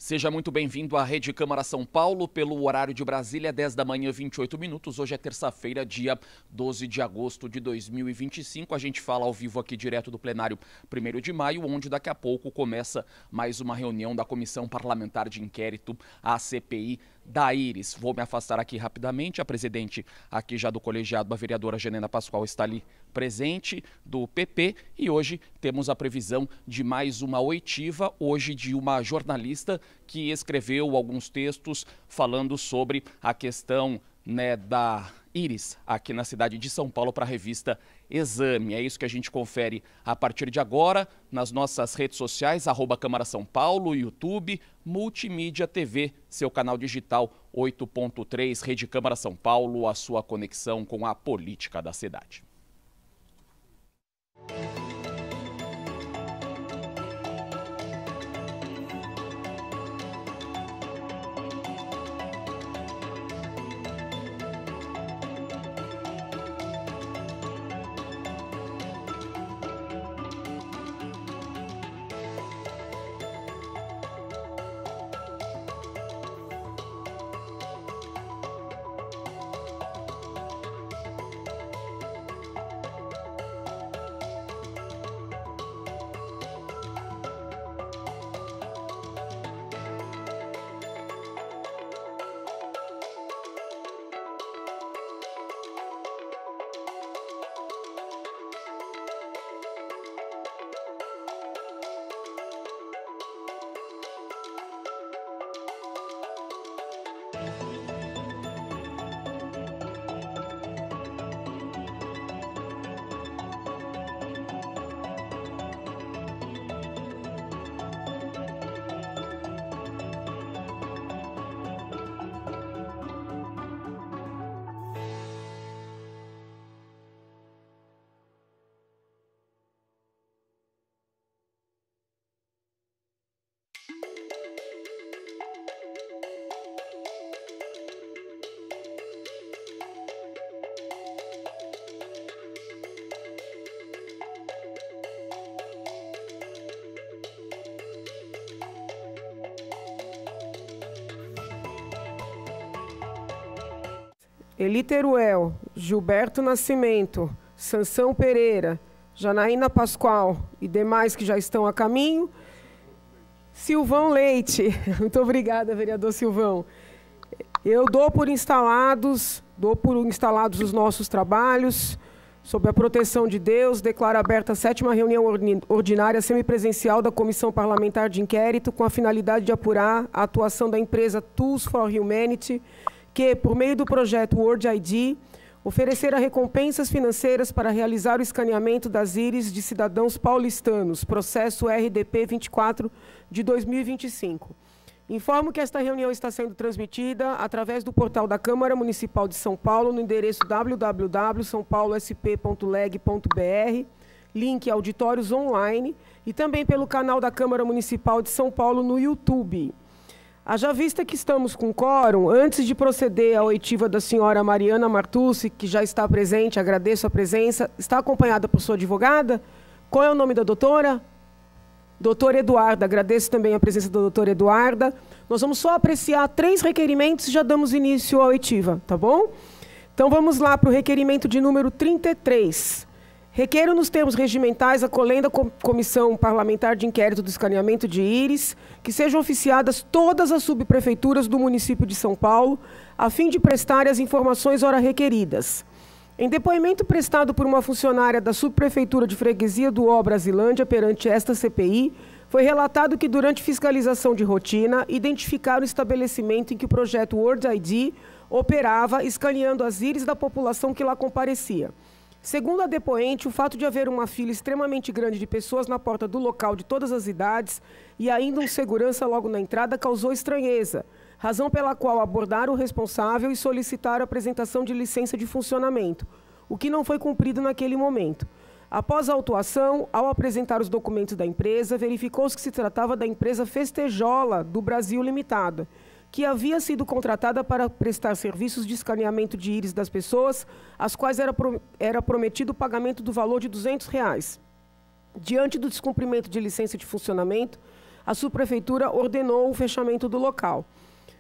Seja muito bem-vindo à Rede Câmara São Paulo, pelo horário de Brasília, 10 da manhã, 28 minutos. Hoje é terça-feira, dia 12 de agosto de 2025. A gente fala ao vivo aqui direto do plenário 1º de maio, onde daqui a pouco começa mais uma reunião da Comissão Parlamentar de Inquérito, a CPI da Íris. Vou me afastar aqui rapidamente. A presidente aqui já do colegiado, a vereadora Janena Pascoal, está ali presente, do PP, e hoje temos a previsão de mais uma oitiva, hoje de uma jornalista que escreveu alguns textos falando sobre a questão, da Íris, aqui na cidade de São Paulo, para a revista Exame. É isso que a gente confere a partir de agora nas nossas redes sociais, @Câmara São Paulo, YouTube, Multimídia TV, seu canal digital 8.3, Rede Câmara São Paulo, a sua conexão com a política da cidade. Eli Teruel, Gilberto Nascimento, Sansão Pereira, Janaína Pascoal e demais que já estão a caminho. Silvão Leite, muito obrigada, vereador Silvão. Eu dou por instalados os nossos trabalhos, sob a proteção de Deus, declaro aberta a 7ª reunião ordinária semipresencial da Comissão Parlamentar de Inquérito, com a finalidade de apurar a atuação da empresa Tools for Humanity, que, por meio do projeto World ID, oferecerá recompensas financeiras para realizar o escaneamento das íris de cidadãos paulistanos, processo RDP 24 de 2025. Informo que esta reunião está sendo transmitida através do portal da Câmara Municipal de São Paulo, no endereço www.sampaulosp.leg.br, link auditórios online, e também pelo canal da Câmara Municipal de São Paulo no YouTube. Haja vista que estamos com quórum, antes de proceder à oitiva da senhora Mariana Martucci, que já está presente, agradeço a presença, está acompanhada por sua advogada. Qual é o nome da doutora? Doutora Eduarda, agradeço também a presença da doutora Eduarda. Nós vamos só apreciar 3 requerimentos e já damos início à oitiva, tá bom? Então vamos lá para o requerimento de número 33. Requeiro nos termos regimentais, acolhendo a Comissão Parlamentar de Inquérito do Escaneamento de íris, que sejam oficiadas todas as subprefeituras do município de São Paulo, a fim de prestar as informações ora requeridas. Em depoimento prestado por uma funcionária da subprefeitura de freguesia do Ó Brasilândia perante esta CPI, foi relatado que durante fiscalização de rotina, identificaram o estabelecimento em que o projeto World ID operava, escaneando as íris da população que lá comparecia. Segundo a depoente, o fato de haver uma fila extremamente grande de pessoas na porta do local de todas as idades e ainda um segurança logo na entrada causou estranheza, razão pela qual abordaram o responsável e solicitaram a apresentação de licença de funcionamento, o que não foi cumprido naquele momento. Após a autuação, ao apresentar os documentos da empresa, verificou-se que se tratava da empresa Festejola do Brasil Limitada, que havia sido contratada para prestar serviços de escaneamento de íris das pessoas, às quais era prometido o pagamento do valor de R$ 200. Diante do descumprimento de licença de funcionamento, a subprefeitura ordenou o fechamento do local.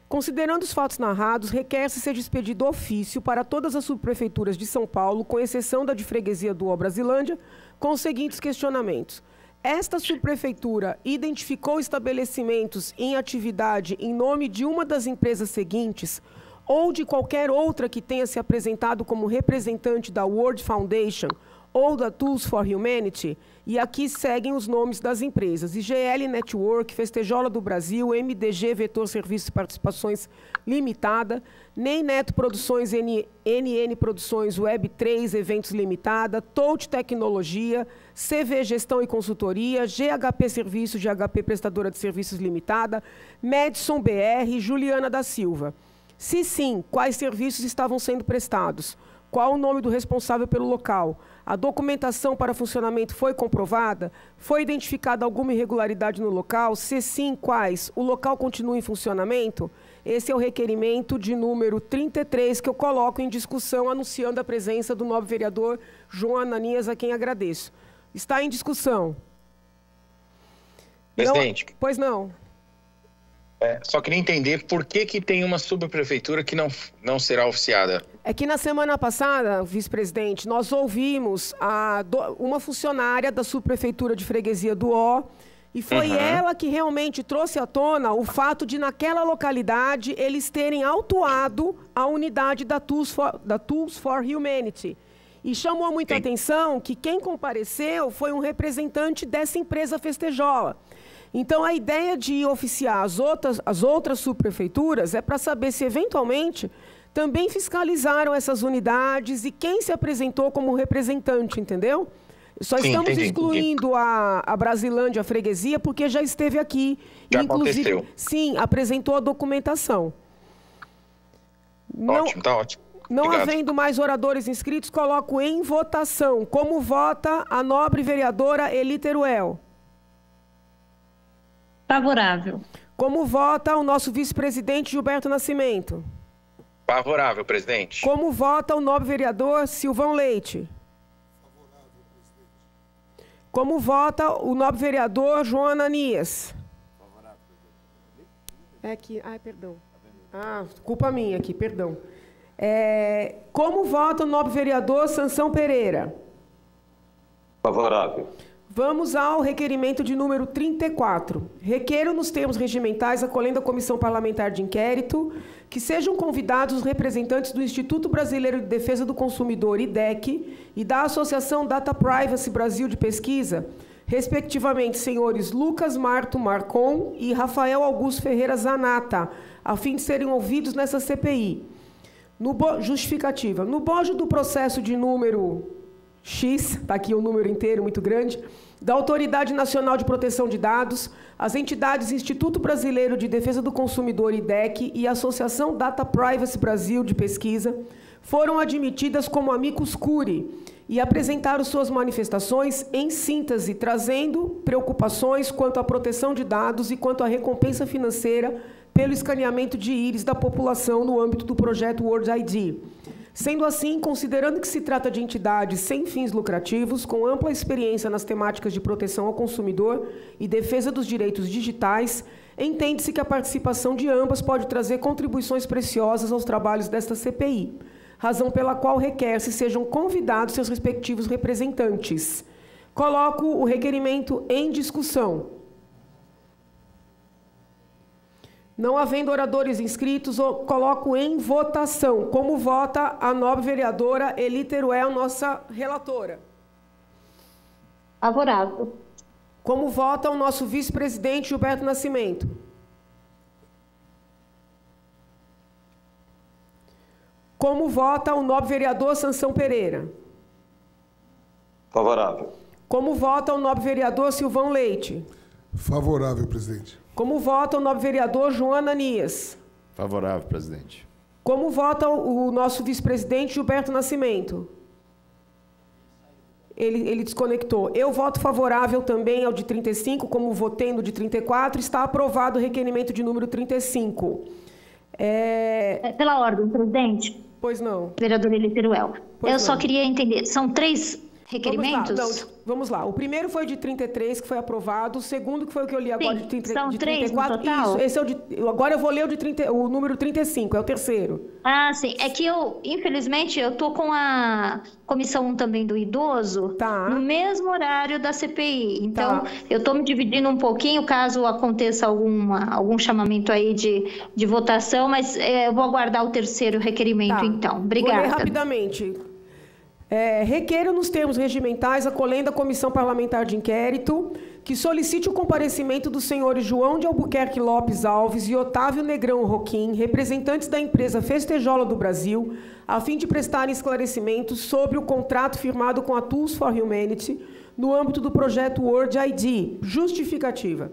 Considerando os fatos narrados, requer-se seja expedido ofício para todas as subprefeituras de São Paulo, com exceção da de freguesia do Brasilândia, com os seguintes questionamentos. Esta subprefeitura identificou estabelecimentos em atividade em nome de uma das empresas seguintes ou de qualquer outra que tenha se apresentado como representante da World Foundation ou da Tools for Humanity? E aqui seguem os nomes das empresas: IGL Network, Festejola do Brasil, MDG Vetor Serviços e Participações Limitada, NEM Neto Produções, NN Produções Web3 Eventos Limitada, Touch Tecnologia, CV Gestão e Consultoria, GHP Serviços, GHP Prestadora de Serviços Limitada, Madison BR, Juliana da Silva. Se sim, quais serviços estavam sendo prestados? Qual o nome do responsável pelo local? A documentação para funcionamento foi comprovada? Foi identificada alguma irregularidade no local? Se sim, quais? O local continua em funcionamento? Esse é o requerimento de número 33 que eu coloco em discussão, anunciando a presença do nobre vereador João Ananias, a quem agradeço. Está em discussão. Presidente. Não, pois não. Só queria entender por que tem uma subprefeitura que não será oficiada. É que na semana passada, vice-presidente, nós ouvimos uma funcionária da subprefeitura de freguesia do Ó, e foi ela que realmente trouxe à tona o fato de, naquela localidade, eles terem autuado a unidade da Tools for Humanity. E chamou muita atenção que quem compareceu foi um representante dessa empresa Festejola. Então, a ideia de oficiar as outras subprefeituras é para saber se, eventualmente, também fiscalizaram essas unidades e quem se apresentou como representante, entendeu? Só estamos excluindo a Brasilândia, a freguesia, porque já esteve aqui. Já inclusive, aconteceu. Sim, apresentou a documentação. Ótimo, tá ótimo. Não Obrigado. havendo mais oradores inscritos, coloco em votação. Como vota a nobre vereadora Eli Teruel? Favorável. Como vota o nosso vice-presidente Gilberto Nascimento? Favorável, presidente. Como vota o nobre vereador Silvão Leite? Favorável, presidente. Como vota o nobre vereador João Ananias? Favorável, presidente. Perdão. Culpa minha aqui, perdão. Como vota o nobre vereador Sansão Pereira? Favorável. Vamos ao requerimento de número 34. Requeiro, nos termos regimentais, acolhendo a Comissão Parlamentar de Inquérito, que sejam convidados os representantes do Instituto Brasileiro de Defesa do Consumidor, IDEC, e da Associação Data Privacy Brasil de Pesquisa, respectivamente, senhores Lucas Marto Marcon e Rafael Augusto Ferreira Zanata, a fim de serem ouvidos nessa CPI. Justificativa. No bojo do processo de número X, está aqui o número inteiro, muito grande, da Autoridade Nacional de Proteção de Dados, as entidades Instituto Brasileiro de Defesa do Consumidor, IDEC, e a Associação Data Privacy Brasil de Pesquisa foram admitidas como amicus curiae e apresentaram suas manifestações em síntese, trazendo preocupações quanto à proteção de dados e quanto à recompensa financeira pelo escaneamento de íris da população no âmbito do projeto World ID. Sendo assim, considerando que se trata de entidades sem fins lucrativos, com ampla experiência nas temáticas de proteção ao consumidor e defesa dos direitos digitais, entende-se que a participação de ambas pode trazer contribuições preciosas aos trabalhos desta CPI, razão pela qual requer-se sejam convidados seus respectivos representantes. Coloco o requerimento em discussão. Não havendo oradores inscritos, coloco em votação. Como vota a nobre vereadora Eli Teruel, nossa relatora? Favorável. Como vota o nosso vice-presidente Gilberto Nascimento? Como vota o nobre vereador Sansão Pereira? Favorável. Como vota o nobre vereador Silvão Leite? Favorável, presidente. Como vota o nobre vereador João Ananias? Favorável, presidente. Como vota o nosso vice-presidente Gilberto Nascimento? Ele desconectou. Eu voto favorável também ao de 35, como votei no de 34. Está aprovado o requerimento de número 35. Pela ordem, presidente. Pois não. Vereador Eli Teruel. Pois Eu só não. queria entender, são três requerimentos? Vamos lá. O primeiro foi de 33, que foi aprovado. O segundo, que foi o que eu li agora, Sim, de são 34. 3 no total? Isso, esse é agora eu vou ler o número 35, é o terceiro. Ah, sim. É que infelizmente, eu tô com a comissão 1 também do idoso no mesmo horário da CPI. Então, eu tô me dividindo um pouquinho, caso aconteça algum chamamento aí de votação, mas eu vou aguardar o terceiro requerimento, então. Obrigada. Vou ler rapidamente. Requeiro nos termos regimentais acolhendo a Comissão Parlamentar de Inquérito que solicite o comparecimento dos senhores João de Albuquerque Lopes Alves e Otávio Negrão Roquim, representantes da empresa Festejola do Brasil, a fim de prestarem esclarecimentos sobre o contrato firmado com a Tools for Humanity no âmbito do projeto World ID. Justificativa.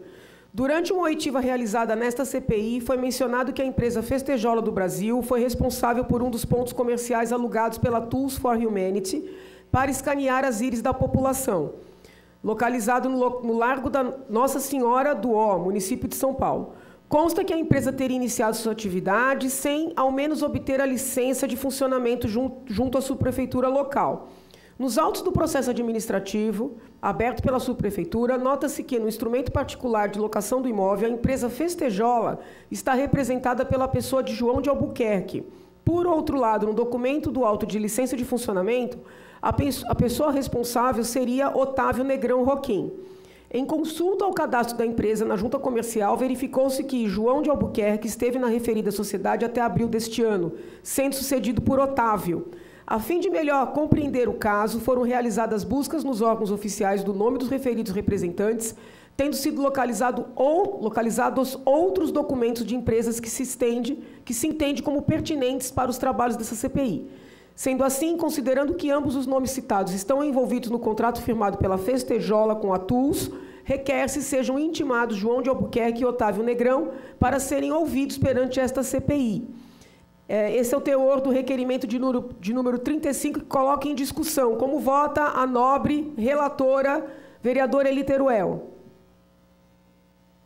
Durante uma oitiva realizada nesta CPI, foi mencionado que a empresa Festejola do Brasil foi responsável por um dos pontos comerciais alugados pela Tools for Humanity para escanear as íris da população, localizado no Largo da Nossa Senhora do Ó, município de São Paulo. Consta que a empresa teria iniciado sua atividade sem, ao menos, obter a licença de funcionamento junto à subprefeitura local. Nos autos do processo administrativo, aberto pela subprefeitura, nota-se que, no instrumento particular de locação do imóvel, a empresa Festejola está representada pela pessoa de João de Albuquerque. Por outro lado, no documento do auto de licença de funcionamento, a pessoa responsável seria Otávio Negrão Roquim. Em consulta ao cadastro da empresa na junta comercial, verificou-se que João de Albuquerque esteve na referida sociedade até abril deste ano, sendo sucedido por Otávio. A fim de melhor compreender o caso, foram realizadas buscas nos órgãos oficiais do nome dos referidos representantes, tendo sido localizados outros documentos de empresas que se entende como pertinentes para os trabalhos dessa CPI. Sendo assim, considerando que ambos os nomes citados estão envolvidos no contrato firmado pela Festejola com a Tools, requer-se sejam intimados João de Albuquerque e Otávio Negrão para serem ouvidos perante esta CPI. Esse é o teor do requerimento de número 35, que coloca em discussão como vota a nobre relatora, vereadora Eli Teruel.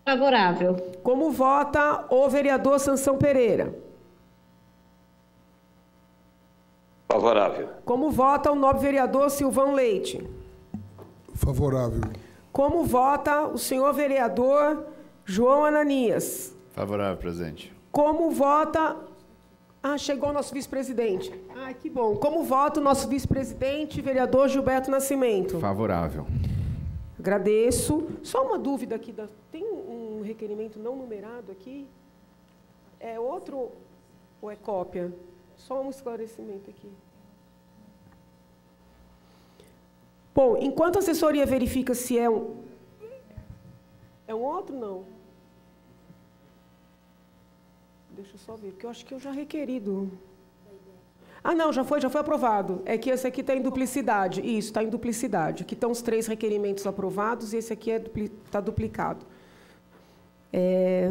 Favorável. Como vota o vereador Sansão Pereira. Favorável. Como vota o nobre vereador Silvão Leite. Favorável. Como vota o senhor vereador João Ananias. Favorável, presidente. Como vota... chegou o nosso vice-presidente. Que bom. Como vota o nosso vice-presidente, vereador Gilberto Nascimento? Favorável. Agradeço. Só uma dúvida aqui. Tem um requerimento não numerado aqui? É outro ou é cópia? Só um esclarecimento aqui. Bom, enquanto a assessoria verifica se é um... É um outro, não? Deixa eu só ver, porque eu acho que eu já requerido. Não, já foi aprovado. É que esse aqui está em duplicidade. Isso, está em duplicidade. Aqui estão os 3 requerimentos aprovados e esse aqui está duplicado.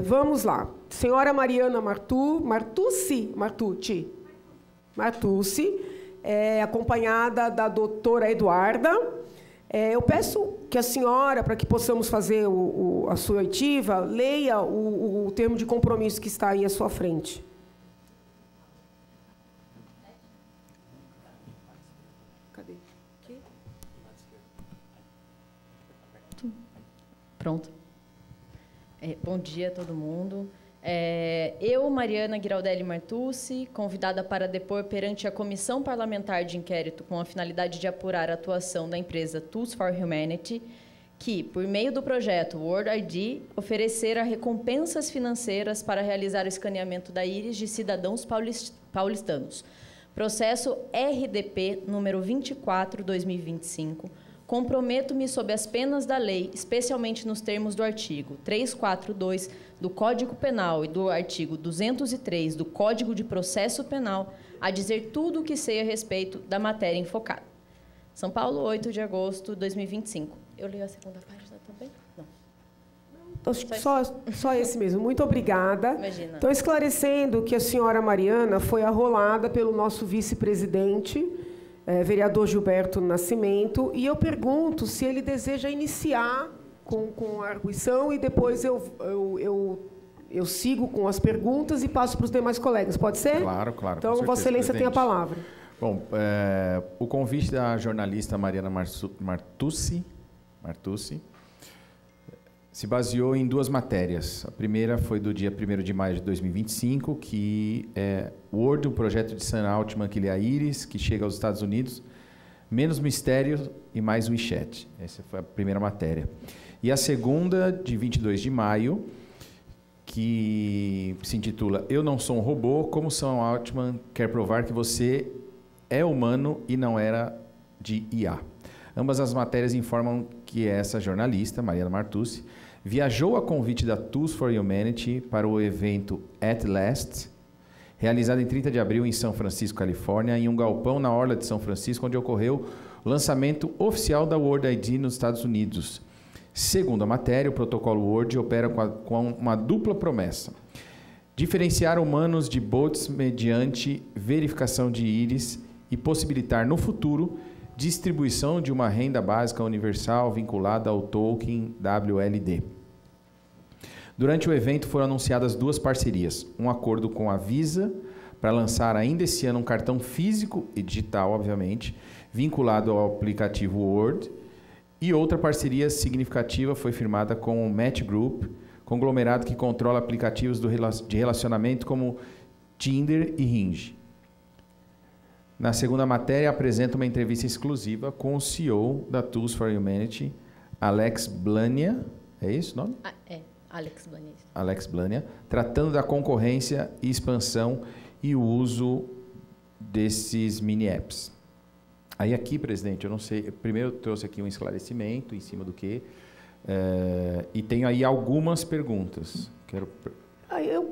Vamos lá. Senhora Mariana Martucci, acompanhada da doutora Eduarda. Eu peço que a senhora, para que possamos fazer a sua oitiva, leia o termo de compromisso que está aí à sua frente. Cadê? Aqui? Pronto. Bom dia a todo mundo. Eu, Mariana Giraldelli Martucci, convidada para depor perante a Comissão Parlamentar de Inquérito com a finalidade de apurar a atuação da empresa Tools for Humanity, que, por meio do projeto World ID, oferecerá recompensas financeiras para realizar o escaneamento da íris de cidadãos paulistanos. Processo RDP número 24/2025. Comprometo-me sob as penas da lei, especialmente nos termos do artigo 342 do Código Penal e do artigo 203 do Código de Processo Penal, a dizer tudo o que sei a respeito da matéria enfocada. São Paulo, 8 de agosto de 2025. Eu leio a segunda página também? Não. Só esse mesmo. Muito obrigada. Imagina. Então, esclarecendo que a senhora Mariana foi arrolada pelo nosso vice-presidente, vereador Gilberto Nascimento, e eu pergunto se ele deseja iniciar com a arguição e depois eu sigo com as perguntas e passo para os demais colegas. Pode ser? Claro. Então, Vossa Excelência tem a palavra. Bom, o convite da jornalista Mariana Martucci se baseou em 2 matérias. A primeira foi do dia 1º de maio de 2025, que é Word, um projeto de Sam Altman-Gilead Iris, que chega aos Estados Unidos, menos mistério e mais WeChat. Essa foi a primeira matéria. E a segunda, de 22 de maio, que se intitula Eu não sou um robô, como Sam Altman quer provar que você é humano e não era de IA. Ambas as matérias informam que essa jornalista, Mariana Martucci, viajou a convite da Tools for Humanity para o evento At Last, realizado em 30 de abril em São Francisco, Califórnia, em um galpão na orla de São Francisco, onde ocorreu o lançamento oficial da Word ID nos Estados Unidos. Segundo a matéria, o protocolo Word opera com uma dupla promessa: diferenciar humanos de bots mediante verificação de íris e possibilitar, no futuro, distribuição de uma renda básica universal vinculada ao token WLD. Durante o evento foram anunciadas 2 parcerias, um acordo com a Visa para lançar ainda esse ano um cartão físico e digital, obviamente, vinculado ao aplicativo Word, e outra parceria significativa foi firmada com o Match Group, conglomerado que controla aplicativos de relacionamento como Tinder e Hinge. Na segunda matéria, apresenta uma entrevista exclusiva com o CEO da Tools for Humanity, Alex Blania. É isso o nome? Alex Blania. Alex Blania, tratando da concorrência e expansão e o uso desses mini-apps. Aí aqui, presidente, eu não sei, primeiro eu trouxe aqui um esclarecimento em cima do que, e tenho aí algumas perguntas.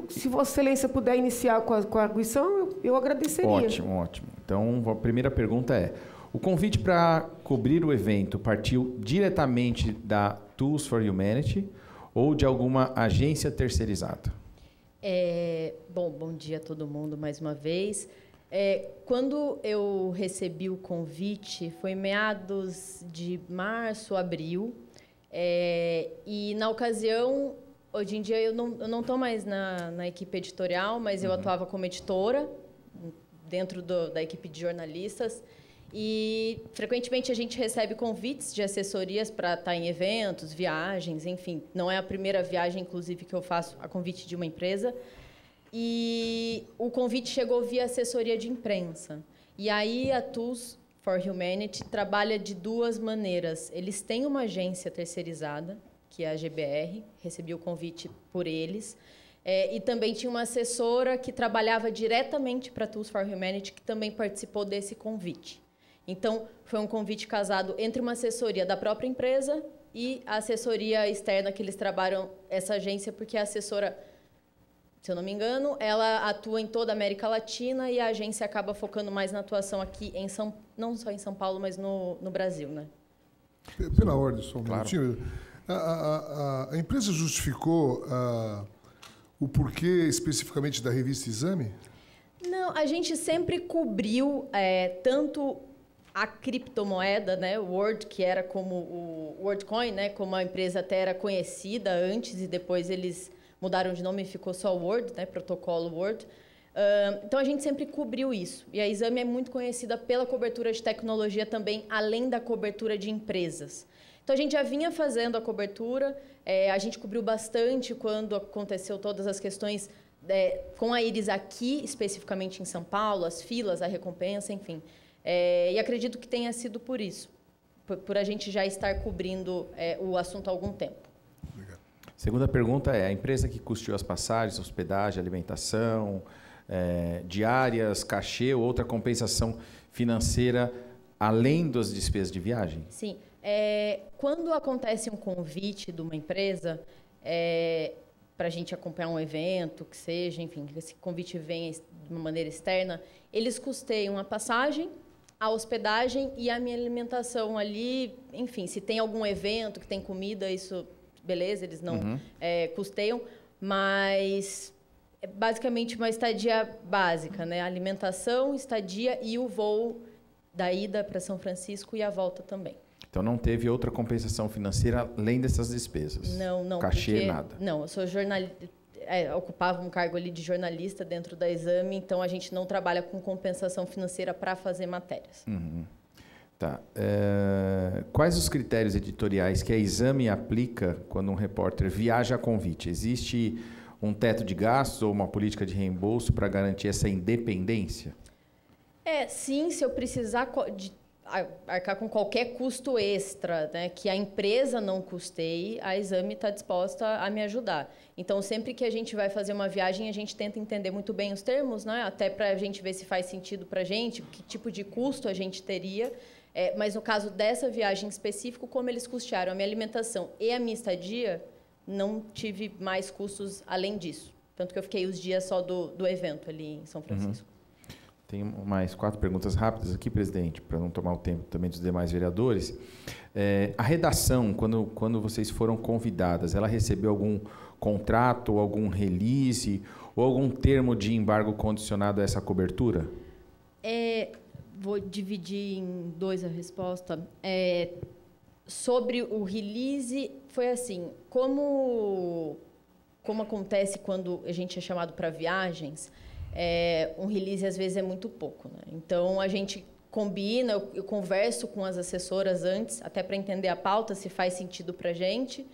Se Vossa Excelência puder iniciar com a arguição, eu agradeceria. Ótimo, ótimo. Então, a primeira pergunta é: o convite para cobrir o evento partiu diretamente da Tools for Humanity ou de alguma agência terceirizada? Bom dia a todo mundo mais uma vez. Quando eu recebi o convite, foi em meados de março, abril, e na ocasião, hoje em dia eu não estou mais na equipe editorial, mas eu atuava como editora dentro da equipe de jornalistas, e frequentemente a gente recebe convites de assessorias para estar em eventos, viagens, enfim. Não é a primeira viagem, inclusive, que eu faço a convite de uma empresa. E o convite chegou via assessoria de imprensa. E aí a Tools for Humanity trabalha de 2 maneiras. Eles têm uma agência terceirizada, que é a GBR, recebi o convite por eles. E também tinha uma assessora que trabalhava diretamente para a Tools for Humanity, que também participou desse convite. Então, foi um convite casado entre uma assessoria da própria empresa e a assessoria externa que eles trabalham, essa agência, porque a assessora, se eu não me engano, ela atua em toda a América Latina e a agência acaba focando mais na atuação aqui, não só em São Paulo, mas no Brasil, né? Pela ordem, só um minutinho. A empresa justificou o porquê especificamente da revista Exame? Não, a gente sempre cobriu tanto a criptomoeda, né, o Word, que era como o WorldCoin, né, como a empresa até era conhecida antes e depois eles mudaram de nome e ficou só Word, né, protocolo Word. Então, a gente sempre cobriu isso. E a Exame é muito conhecida pela cobertura de tecnologia também, além da cobertura de empresas. Então, a gente já vinha fazendo a cobertura, a gente cobriu bastante quando aconteceu todas as questões com a Iris aqui, especificamente em São Paulo, as filas, a recompensa, enfim. E acredito que tenha sido por isso, por a gente já estar cobrindo o assunto há algum tempo. Obrigado. Segunda pergunta é: a empresa que custeou as passagens, hospedagem, alimentação, diárias, cachê ou outra compensação financeira, além das despesas de viagem? Sim. Quando acontece um convite de uma empresa para a gente acompanhar um evento, que seja, enfim, que esse convite venha de uma maneira externa, eles custeiam a passagem, a hospedagem e a minha alimentação ali. Enfim, se tem algum evento que tem comida, isso, beleza, eles não custeiam, mas é basicamente uma estadia básica, né? Alimentação, estadia e o voo da ida para São Francisco e a volta também. Então, não teve outra compensação financeira além dessas despesas? Não. Cachê, nada? Não, eu sou jornalista. ocupava um cargo ali de jornalista dentro da Exame, então a gente não trabalha com compensação financeira para fazer matérias. Uhum. Tá. Quais os critérios editoriais que a Exame aplica quando um repórter viaja a convite? Existe um teto de gastos ou uma política de reembolso para garantir essa independência? Sim, se eu precisar arcar com qualquer custo extra, né, que a empresa não custeie, a Exame está disposta a me ajudar. Então, sempre que a gente vai fazer uma viagem, a gente tenta entender muito bem os termos, né, até para a gente ver se faz sentido para a gente, que tipo de custo a gente teria. Mas no caso dessa viagem em específico, como eles custearam a minha alimentação e a minha estadia, não tive mais custos além disso. Tanto que eu fiquei os dias só do evento ali em São Francisco. Tem mais 4 perguntas rápidas aqui, presidente, para não tomar o tempo também dos demais vereadores. A redação, quando vocês foram convidadas, ela recebeu algum contrato, algum release ou algum termo de embargo condicionado a essa cobertura? Vou dividir em 2 a resposta. Sobre o release, foi assim, como acontece quando a gente é chamado para viagens, um release às vezes é muito pouco, né? Então a gente combina, eu converso com as assessoras antes, até para entender a pauta, se faz sentido para a gente.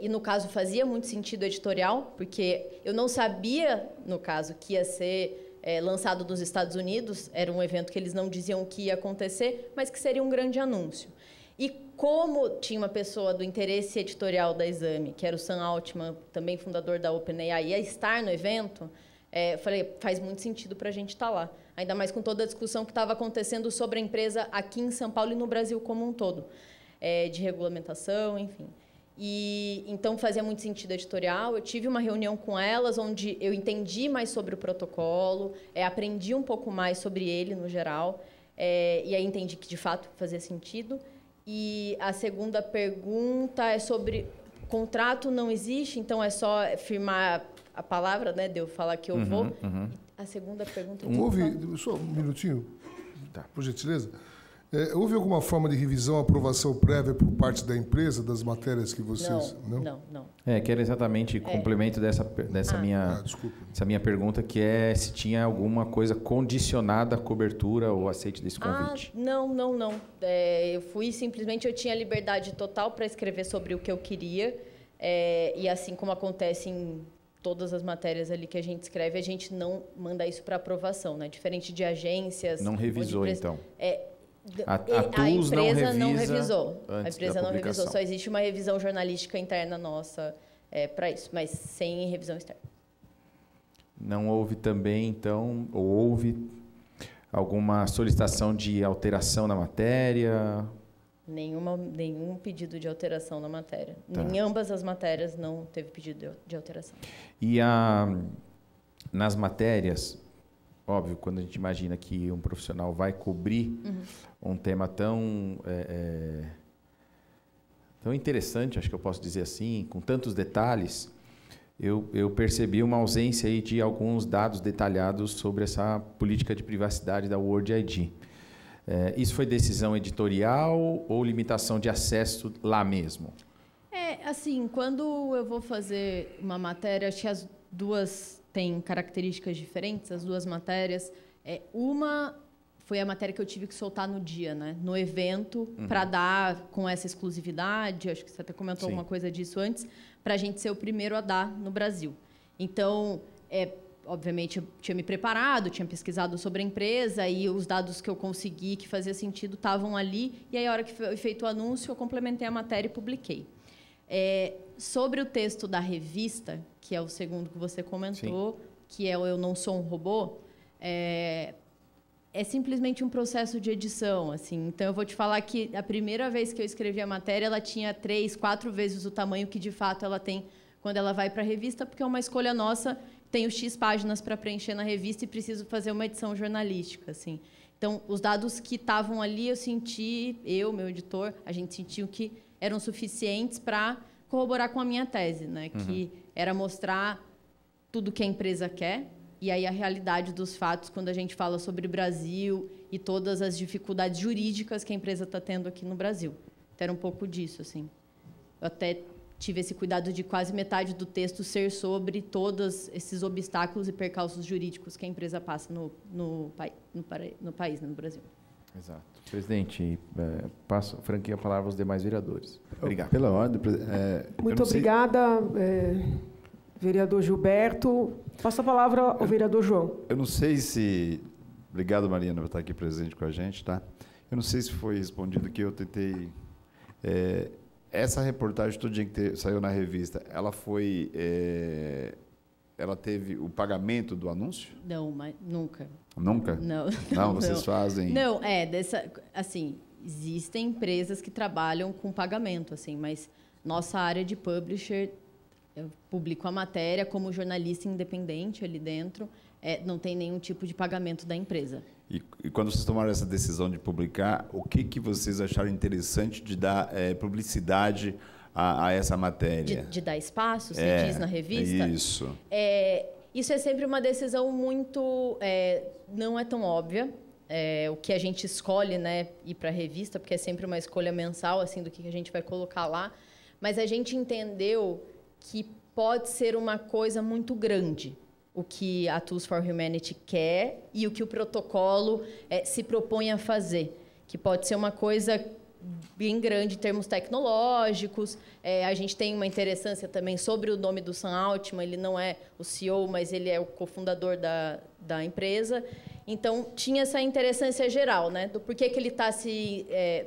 E no caso fazia muito sentido editorial, porque eu não sabia, no caso, que ia ser lançado nos Estados Unidos, era um evento que eles não diziam que ia acontecer, mas que seria um grande anúncio. E como tinha uma pessoa do interesse editorial da Exame, que era o Sam Altman, também fundador da OpenAI, ia estar no evento, falei, faz muito sentido para a gente estar lá. Ainda mais com toda a discussão que estava acontecendo sobre a empresa aqui em São Paulo e no Brasil como um todo, de regulamentação, enfim. E então fazia muito sentido editorial. Eu tive uma reunião com elas onde eu entendi mais sobre o protocolo, aprendi um pouco mais sobre ele no geral, e aí entendi que de fato fazia sentido. E a segunda pergunta é sobre contrato não existe, então é só firmar a palavra, né, de eu falar que eu vou. A segunda pergunta... Só um minutinho, por gentileza. Houve alguma forma de revisão, aprovação prévia por parte da empresa, das matérias que vocês... Não. Que era exatamente complemento dessa minha pergunta, que é se tinha alguma coisa condicionada à cobertura ou aceite desse convite. Não. Eu fui simplesmente, eu tinha liberdade total para escrever sobre o que eu queria, e assim como acontece em todas as matérias ali que a gente escreve, a gente não manda isso para aprovação, né? Diferente de agências... Não revisou, então? A empresa não revisou. A empresa não revisou. Só existe uma revisão jornalística interna nossa para isso, mas sem revisão externa. Não houve também, então, ou houve alguma solicitação de alteração na matéria? Nenhum pedido de alteração na matéria. Em ambas as matérias não teve pedido de alteração. E nas matérias... Óbvio, quando a gente imagina que um profissional vai cobrir um tema tão interessante, acho que eu posso dizer assim, com tantos detalhes, eu percebi uma ausência aí de alguns dados detalhados sobre essa política de privacidade da World ID. Isso foi decisão editorial ou limitação de acesso lá mesmo? Assim, quando eu vou fazer uma matéria, acho que as duas têm características diferentes, as duas matérias. Uma foi a matéria que eu tive que soltar no dia, né? No evento, para dar com essa exclusividade, acho que você até comentou alguma coisa disso antes, para a gente ser o primeiro a dar no Brasil. Então, obviamente, eu tinha me preparado, tinha pesquisado sobre a empresa e os dados que eu consegui que fazia sentido estavam ali. E aí, a hora que foi feito o anúncio, eu complementei a matéria e publiquei. Sobre o texto da revista, que é o segundo que você comentou, que é o Eu Não Sou um Robô, é simplesmente um processo de edição, assim. Então, eu vou te falar que a primeira vez que eu escrevi a matéria, ela tinha 3, 4 vezes o tamanho que, de fato, ela tem quando ela vai para a revista, porque é uma escolha nossa, tenho X páginas para preencher na revista e preciso fazer uma edição jornalística, assim. Então, os dados que estavam ali, meu editor, a gente sentiu que eram suficientes para corroborar com a minha tese, né? Que era mostrar tudo que a empresa quer e aí a realidade dos fatos quando a gente fala sobre o Brasil e todas as dificuldades jurídicas que a empresa está tendo aqui no Brasil. Então, era um pouco disso, assim. Eu até tive esse cuidado de quase metade do texto ser sobre todos esses obstáculos e percalços jurídicos que a empresa passa no país, no Brasil. Exato. Presidente, franqueia a palavra aos demais vereadores. Obrigado. Pela ordem. Muito obrigada, vereador Gilberto. Passo a palavra ao vereador João. Eu não sei se... Obrigado, Mariana, por estar aqui presente com a gente, tá? Eu não sei se foi respondido que eu tentei... essa reportagem todinha que saiu na revista, ela foi... ela teve o pagamento do anúncio? Não, mas nunca. Nunca? Não. Não, vocês fazem... Não, assim, existem empresas que trabalham com pagamento, assim, mas nossa área de publisher, eu publico a matéria como jornalista independente ali dentro, não tem nenhum tipo de pagamento da empresa. E quando vocês tomaram essa decisão de publicar, o que vocês acharam interessante de dar publicidade a essa matéria? De dar espaço, você diz na revista? Isso. Isso é sempre uma decisão muito... não é tão óbvia. O que a gente escolhe, né, ir para a revista, porque é sempre uma escolha mensal assim, do que a gente vai colocar lá. Mas a gente entendeu que pode ser uma coisa muito grande, o que a Tools for Humanity quer e o que o protocolo se propõe a fazer, que pode ser uma coisa bem grande em termos tecnológicos. A gente tem uma interessância também sobre o nome do Sam Altman. Ele não é o CEO, mas ele é o cofundador da empresa. Então, tinha essa interessância geral, né? Do porquê que ele está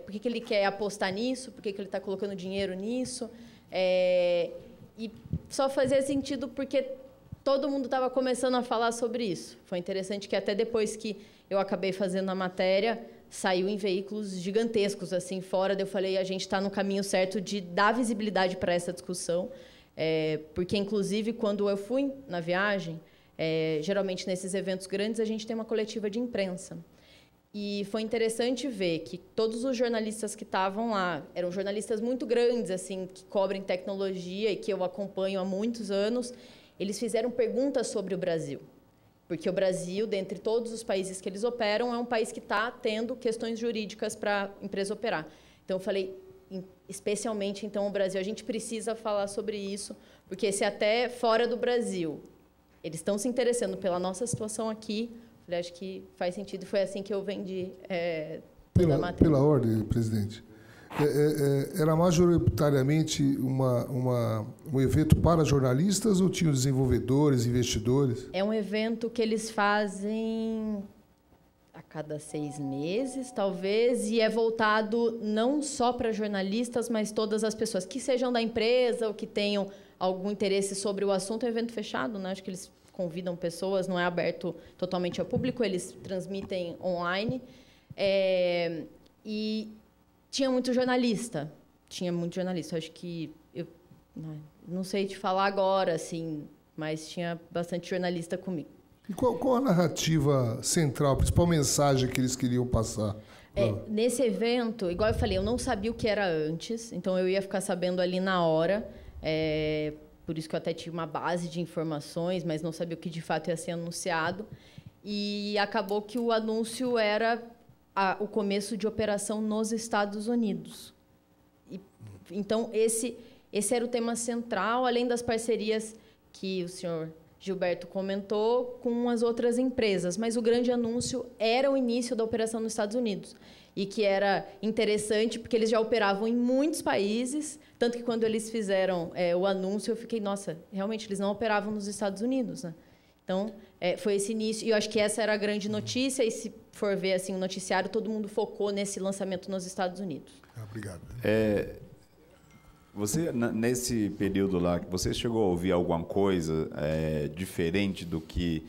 por que ele quer apostar nisso, por que ele está colocando dinheiro nisso. E só fazia sentido porque todo mundo estava começando a falar sobre isso. Foi interessante que até depois que eu acabei fazendo a matéria, saiu em veículos gigantescos assim fora. Eu falei, a gente está no caminho certo de dar visibilidade para essa discussão, porque inclusive quando eu fui na viagem, geralmente nesses eventos grandes a gente tem uma coletiva de imprensa. E foi interessante ver que todos os jornalistas que estavam lá eram jornalistas muito grandes, assim, que cobrem tecnologia e que eu acompanho há muitos anos. Eles fizeram perguntas sobre o Brasil, porque o Brasil, dentre todos os países que eles operam, é um país que está tendo questões jurídicas para a empresa operar. Então, eu falei, especialmente, então, o Brasil, a gente precisa falar sobre isso, porque se até fora do Brasil eles estão se interessando pela nossa situação aqui, eu falei, acho que faz sentido, e foi assim que eu vendi toda a matéria. Pela ordem, presidente, era majoritariamente um evento para jornalistas ou tinha desenvolvedores, investidores? É um evento que eles fazem a cada 6 meses, talvez, e é voltado não só para jornalistas, mas todas as pessoas que sejam da empresa ou que tenham algum interesse sobre o assunto. É um evento fechado, né? Acho que eles convidam pessoas, não é aberto totalmente ao público, eles transmitem online. E tinha muito jornalista. Acho que... Eu não sei te falar agora, assim, mas tinha bastante jornalista comigo. E qual a narrativa central, a principal mensagem que eles queriam passar? Nesse evento, igual eu falei, eu não sabia o que era antes, então eu ia ficar sabendo ali na hora. Por isso que eu até tinha uma base de informações, mas não sabia o que de fato ia ser anunciado. E acabou que o anúncio era o começo de operação nos Estados Unidos. Então, esse era o tema central, além das parcerias que o senhor Gilberto comentou com as outras empresas. Mas o grande anúncio era o início da operação nos Estados Unidos. E que era interessante, porque eles já operavam em muitos países, tanto que quando eles fizeram o anúncio, eu fiquei, nossa, realmente, eles não operavam nos Estados Unidos, né? Então, foi esse início, e eu acho que essa era a grande notícia, e se for ver assim, o noticiário, todo mundo focou nesse lançamento nos Estados Unidos. Obrigado. Você, nesse período lá, você chegou a ouvir alguma coisa diferente do que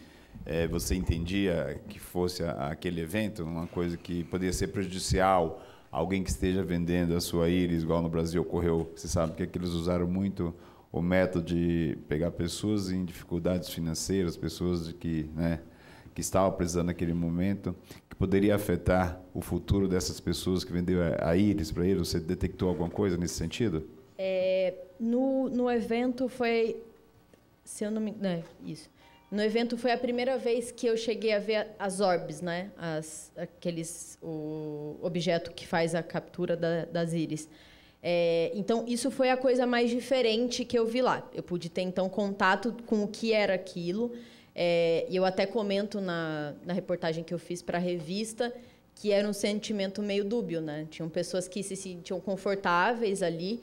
você entendia que fosse aquele evento? Uma coisa que poderia ser prejudicial a alguém que esteja vendendo a sua íris, igual no Brasil ocorreu? Você sabe que eles usaram muito o método de pegar pessoas em dificuldades financeiras, pessoas que estavam precisando naquele momento, que poderia afetar o futuro dessas pessoas que vendeu a íris para eles. Você detectou alguma coisa nesse sentido? No evento foi, se eu não me engano, isso. No evento foi a primeira vez que eu cheguei a ver as orbs, né? O objeto que faz a captura das íris. Então, isso foi a coisa mais diferente que eu vi lá. Eu pude ter, então, contato com o que era aquilo. E eu até comento na reportagem que eu fiz para a revista que era um sentimento meio dúbio, né? Tinham pessoas que se sentiam confortáveis ali,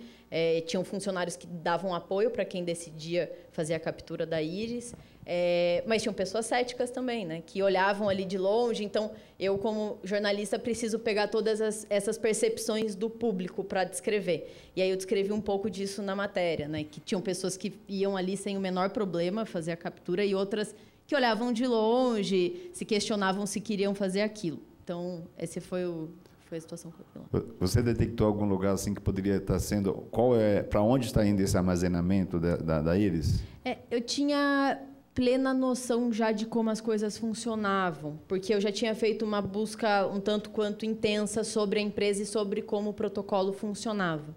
tinham funcionários que davam apoio para quem decidia fazer a captura da íris, mas tinham pessoas céticas também, né? Que olhavam ali de longe. Então, eu, como jornalista, preciso pegar todas essas percepções do público para descrever. E aí eu descrevi um pouco disso na matéria, né? Que tinham pessoas que iam ali sem o menor problema fazer a captura e outras que olhavam de longe, se questionavam se queriam fazer aquilo. Então, esse foi a situação que eu vi lá. Você detectou algum lugar assim que poderia estar sendo... Para onde está indo esse armazenamento da íris? Eu tinha plena noção já de como as coisas funcionavam, porque eu já tinha feito uma busca um tanto quanto intensa sobre a empresa e sobre como o protocolo funcionava.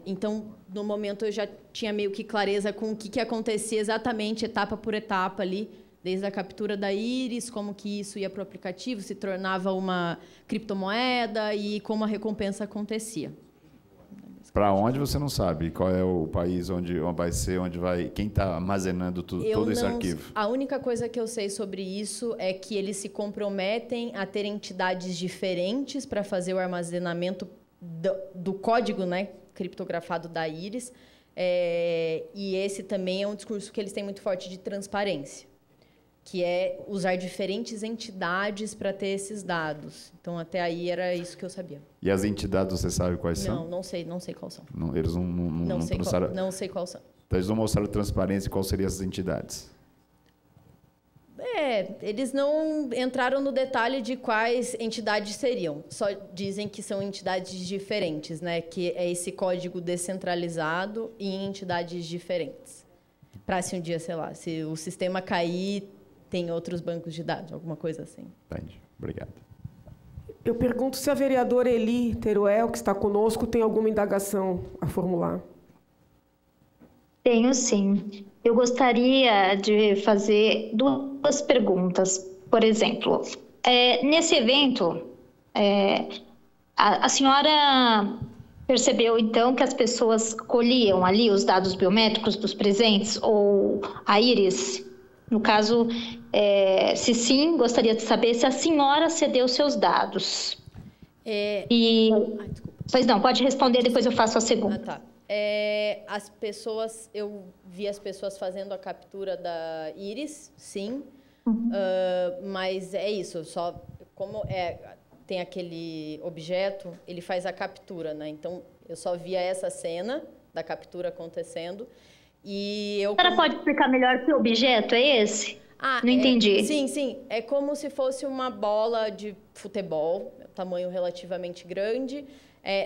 Então, no momento, eu já tinha meio que clareza com o que acontecia exatamente, etapa por etapa ali, desde a captura da íris, como que isso ia para o aplicativo, se tornava uma criptomoeda e como a recompensa acontecia. Para onde você não sabe? Qual é o país onde vai ser, quem está armazenando todo esse arquivo? A única coisa que eu sei sobre isso é que eles se comprometem a ter entidades diferentes para fazer o armazenamento do código, né, criptografado da íris. E esse também é um discurso que eles têm muito forte de transparência, que é usar diferentes entidades para ter esses dados. Então, até aí, era isso que eu sabia. E as entidades, você sabe quais são? Não sei quais são. Eles não sei mostraram... Não sei quais são. Então, eles não mostraram transparência e quais seriam essas entidades? Eles não entraram no detalhe de quais entidades seriam. Só dizem que são entidades diferentes, né? Que é esse código descentralizado e em entidades diferentes. Para se um dia, sei lá, se o sistema cair... tem outros bancos de dados, alguma coisa assim. Entendi. Obrigado. Eu pergunto se a vereadora Eli Teruel, que está conosco, tem alguma indagação a formular. Tenho, sim. Eu gostaria de fazer duas perguntas. Por exemplo, nesse evento, a senhora percebeu, então, que as pessoas colhiam ali os dados biométricos dos presentes ou a íris? No caso, se sim, gostaria de saber se a senhora cedeu seus dados. Pois não, pode responder, depois eu faço a segunda. Tá. Eu vi as pessoas fazendo a captura da íris, sim. Mas é isso, só como tem aquele objeto, ele faz a captura, né? Então, eu só via essa cena da captura acontecendo. A senhora pode explicar melhor que objeto é esse? Não entendi. Sim. É como se fosse uma bola de futebol, tamanho relativamente grande.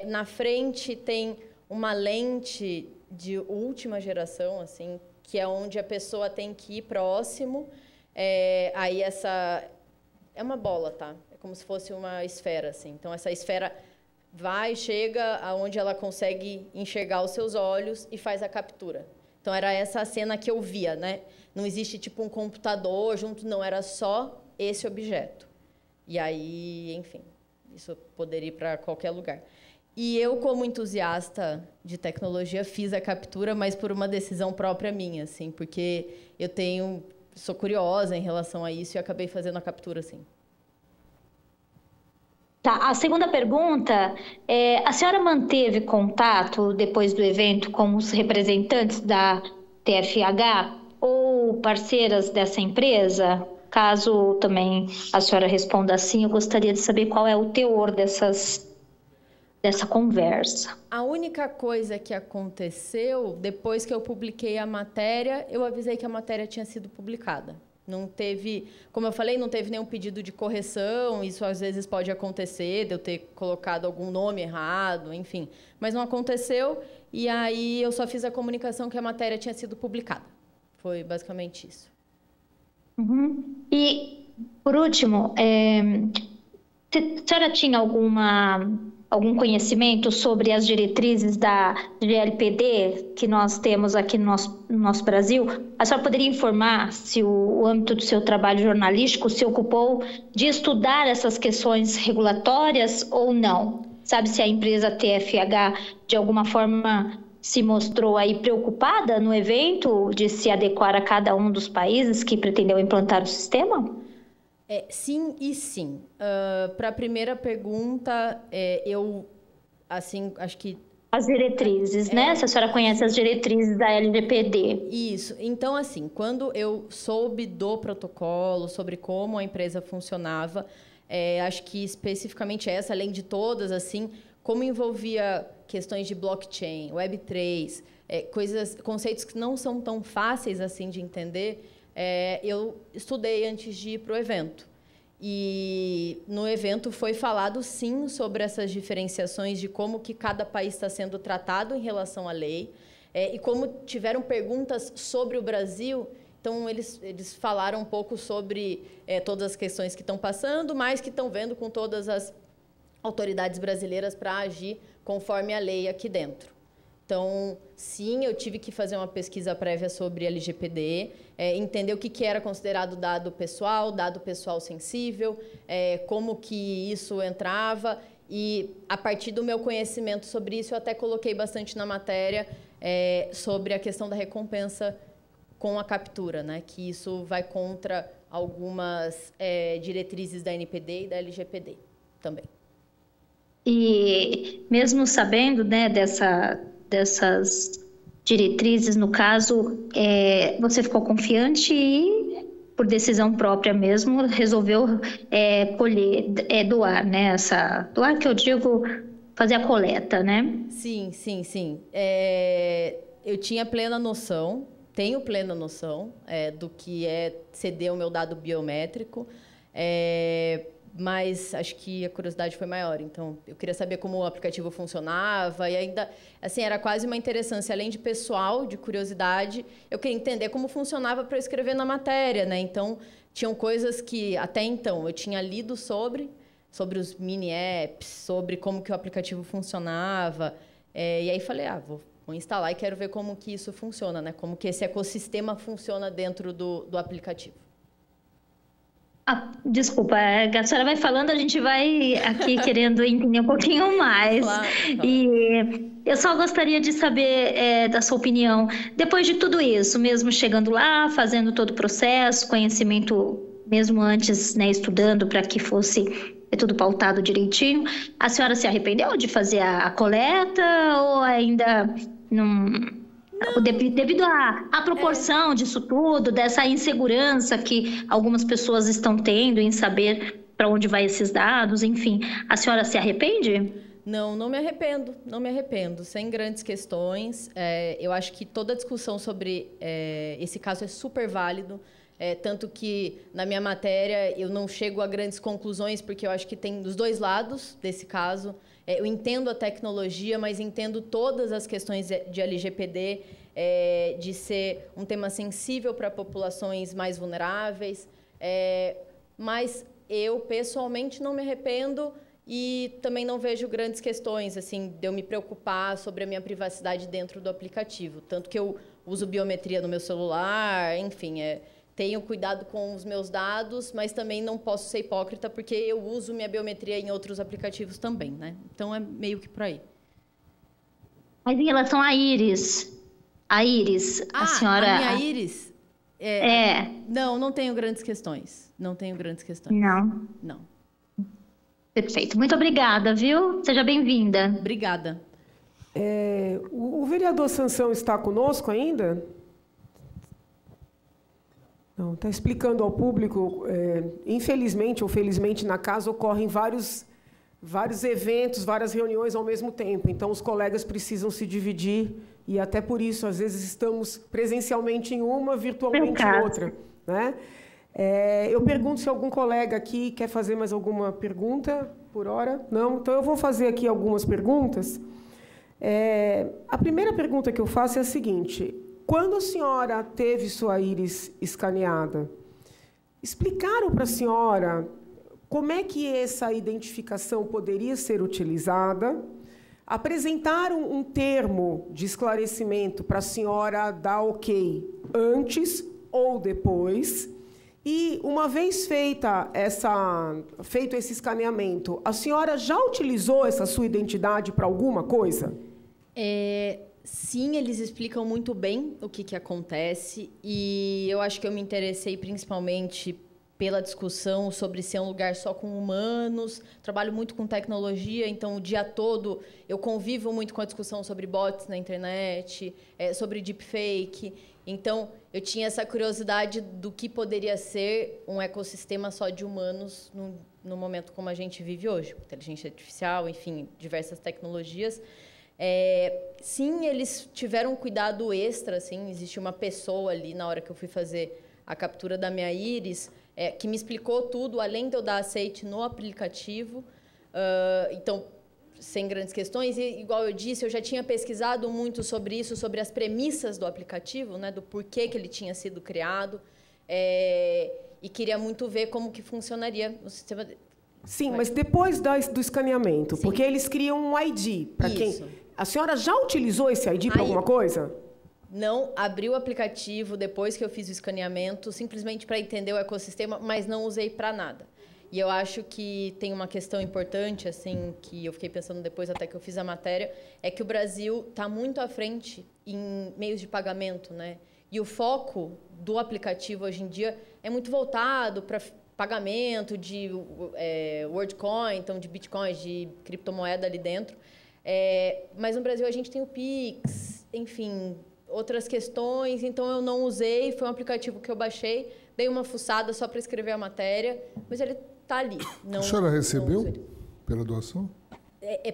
Na frente tem uma lente de última geração, assim, que é onde a pessoa tem que ir próximo. Aí essa... É uma bola, tá? É como se fosse uma esfera, assim. Então, essa esfera chega aonde ela consegue enxergar os seus olhos e faz a captura. Então, era essa a cena que eu via, né? Não existe, tipo, um computador junto, não. Era só esse objeto. E aí, enfim, isso poderia ir para qualquer lugar. E eu, como entusiasta de tecnologia, fiz a captura, mas por uma decisão própria minha, assim, porque sou curiosa em relação a isso e acabei fazendo a captura, assim. Tá, a segunda pergunta a senhora manteve contato depois do evento com os representantes da TFH ou parceiras dessa empresa? Caso também a senhora responda assim, eu gostaria de saber qual é o teor dessa conversa. A única coisa que aconteceu, depois que eu publiquei a matéria, eu avisei que a matéria tinha sido publicada. Não teve, como eu falei, não teve nenhum pedido de correção, isso às vezes pode acontecer, de eu ter colocado algum nome errado, enfim. Mas não aconteceu, e aí eu só fiz a comunicação que a matéria tinha sido publicada. Foi basicamente isso. E, por último, a senhora tinha algum conhecimento sobre as diretrizes da GLPD que nós temos aqui no nosso Brasil? A senhora poderia informar se o âmbito do seu trabalho jornalístico se ocupou de estudar essas questões regulatórias ou não? sabe se a empresa TFH, de alguma forma, se mostrou aí preocupada no evento de se adequar a cada um dos países que pretendeu implantar o sistema? Sim e sim. Para a primeira pergunta, eu, assim, acho que... As diretrizes, né? Se a senhora conhece as diretrizes da LGPD. Isso. Então, assim, quando eu soube do protocolo, sobre como a empresa funcionava, acho que especificamente essa, além de todas, assim, como envolvia questões de blockchain, Web3, conceitos que não são tão fáceis assim de entender, eu estudei antes de ir para o evento. E no evento foi falado, sim, sobre essas diferenciações de como que cada país está sendo tratado em relação à lei. E como tiveram perguntas sobre o Brasil, então eles falaram um pouco sobre todas as questões que estão passando, mas que estão vendo com todas as autoridades brasileiras para agir conforme a lei aqui dentro. Então, sim, eu tive que fazer uma pesquisa prévia sobre LGPD, entender o que era considerado dado pessoal sensível, como que isso entrava, e a partir do meu conhecimento sobre isso, eu até coloquei bastante na matéria sobre a questão da recompensa com a captura, né? Que isso vai contra algumas diretrizes da NPD e da LGPD também. E mesmo sabendo, né, dessas diretrizes, no caso, você ficou confiante e, por decisão própria mesmo, resolveu doar, né? Doar, que eu digo, fazer a coleta, né? Sim. Eu tinha plena noção, tenho plena noção do que é ceder o meu dado biométrico, mas acho que a curiosidade foi maior. Então, eu queria saber como o aplicativo funcionava e ainda, assim, era quase uma interessância. Além de pessoal, de curiosidade, eu queria entender como funcionava para eu escrever na matéria, né? Então, tinham coisas que, até então, eu tinha lido sobre os mini-apps, sobre como que o aplicativo funcionava. E aí falei, vou instalar e quero ver como que isso funciona, né? Como que esse ecossistema funciona dentro do aplicativo. Desculpa, a senhora vai falando, a gente vai aqui querendo entender um pouquinho mais. Claro. E eu só gostaria de saber da sua opinião, depois de tudo isso, mesmo chegando lá, fazendo todo o processo, conhecimento, mesmo antes, né, estudando para que fosse tudo pautado direitinho, a senhora se arrependeu de fazer a coleta ou ainda não... Devido à proporção disso tudo, dessa insegurança que algumas pessoas estão tendo em saber para onde vai esses dados, enfim, a senhora se arrepende? Não me arrependo, sem grandes questões. Eu acho que toda a discussão sobre esse caso é super válido, tanto que na minha matéria eu não chego a grandes conclusões, porque eu acho que tem os dois lados desse caso. Eu entendo a tecnologia, mas entendo todas as questões de LGPD, de ser um tema sensível para populações mais vulneráveis. Mas eu, pessoalmente, não me arrependo e também não vejo grandes questões, assim, de eu me preocupar sobre a minha privacidade dentro do aplicativo. Tanto que eu uso biometria no meu celular, enfim, tenho cuidado com os meus dados, mas também não posso ser hipócrita porque eu uso minha biometria em outros aplicativos também, né? Então, é meio que por aí. Mas em relação à Iris, a senhora... A minha Iris? Não tenho grandes questões. Não. Perfeito. Muito obrigada, viu? Seja bem-vinda. Obrigada. O vereador Sansão está conosco ainda? Não, está explicando ao público, infelizmente ou felizmente na casa ocorrem vários eventos, várias reuniões ao mesmo tempo, então os colegas precisam se dividir e até por isso às vezes estamos presencialmente em uma, virtualmente em outra, né? Eu pergunto se algum colega aqui quer fazer mais alguma pergunta por hora. Não? Então eu vou fazer aqui algumas perguntas. A primeira pergunta que eu faço é a seguinte: quando a senhora teve sua íris escaneada, explicaram para a senhora como é que essa identificação poderia ser utilizada? Apresentaram um termo de esclarecimento para a senhora dar ok antes ou depois? E, uma vez feito esse escaneamento, a senhora já utilizou essa sua identidade para alguma coisa? Sim, eles explicam muito bem o que acontece. E eu acho que eu me interessei principalmente pela discussão sobre ser um lugar só com humanos. Trabalho muito com tecnologia, então o dia todo eu convivo muito com a discussão sobre bots na internet, sobre deepfake. Então, eu tinha essa curiosidade do que poderia ser um ecossistema só de humanos no momento como a gente vive hoje. Inteligência artificial, enfim, diversas tecnologias. Sim, eles tiveram um cuidado extra, assim, existe uma pessoa ali na hora que eu fui fazer a captura da minha íris, que me explicou tudo, além de eu dar aceite no aplicativo. Então, sem grandes questões, e, igual eu disse, eu já tinha pesquisado muito sobre isso, sobre as premissas do aplicativo, né, do porquê que ele tinha sido criado, e queria muito ver como que funcionaria o sistema. Sim, mas depois do escaneamento, sim, porque eles criam um ID para quem. A senhora já utilizou esse ID para alguma coisa? Não, abri o aplicativo depois que eu fiz o escaneamento, simplesmente para entender o ecossistema, mas não usei para nada. E eu acho que tem uma questão importante, assim, que eu fiquei pensando depois até que eu fiz a matéria, é que o Brasil está muito à frente em meios de pagamento, né? E o foco do aplicativo hoje em dia é muito voltado para pagamento de WorldCoin, então de bitcoins, de criptomoeda ali dentro. Mas no Brasil a gente tem o Pix, enfim, outras questões, então eu não usei, foi um aplicativo que eu baixei, dei uma fuçada só para escrever a matéria, mas ele está ali. A senhora recebeu pela doação? É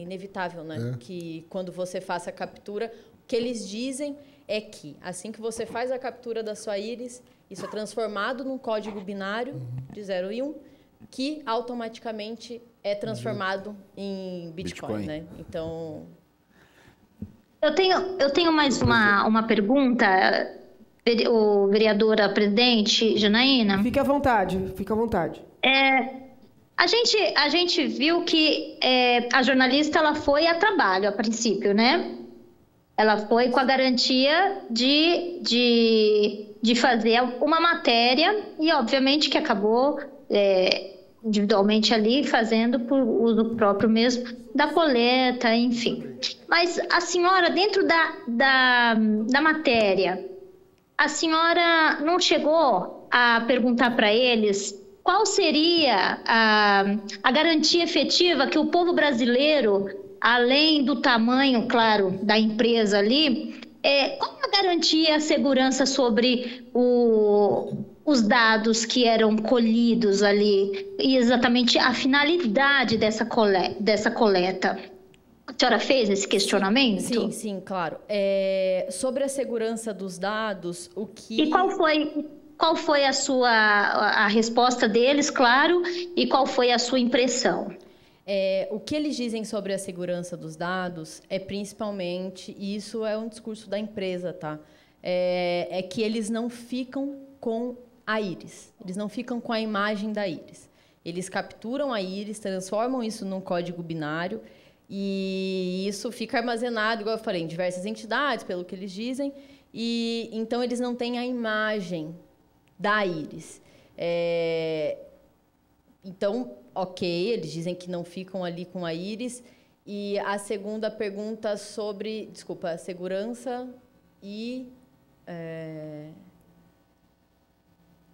inevitável, né? Que quando você faça a captura, o que eles dizem é que assim que você faz a captura da sua íris, isso é transformado num código binário de 0 e 1, que automaticamente é transformado em Bitcoin, né? Então... Eu tenho mais uma pergunta, o vereadora presidente, Janaína. Fique à vontade, fique à vontade. A gente viu que a jornalista ela foi a trabalho, a princípio, né? Ela foi com a garantia de fazer uma matéria e, obviamente, que acabou individualmente ali fazendo por uso próprio mesmo da coleta, enfim. Mas a senhora, dentro da matéria, a senhora não chegou a perguntar para eles qual seria a garantia efetiva que o povo brasileiro, além do tamanho, claro, da empresa ali, qual a garantia, a segurança sobre os dados que eram colhidos ali e exatamente a finalidade dessa coleta? A senhora fez esse questionamento? Sim, claro. Sobre a segurança dos dados, o que... E qual foi a resposta deles, claro, e qual foi a sua impressão? O que eles dizem sobre a segurança dos dados é principalmente, e isso é um discurso da empresa, tá? É que eles não ficam com a íris, eles não ficam com a imagem da íris. Eles capturam a íris, transformam isso num código binário e isso fica armazenado, igual eu falei, em diversas entidades, pelo que eles dizem, e então eles não têm a imagem da íris. Então, ok, eles dizem que não ficam ali com a íris. E a segunda pergunta sobre, desculpa, a segurança e... a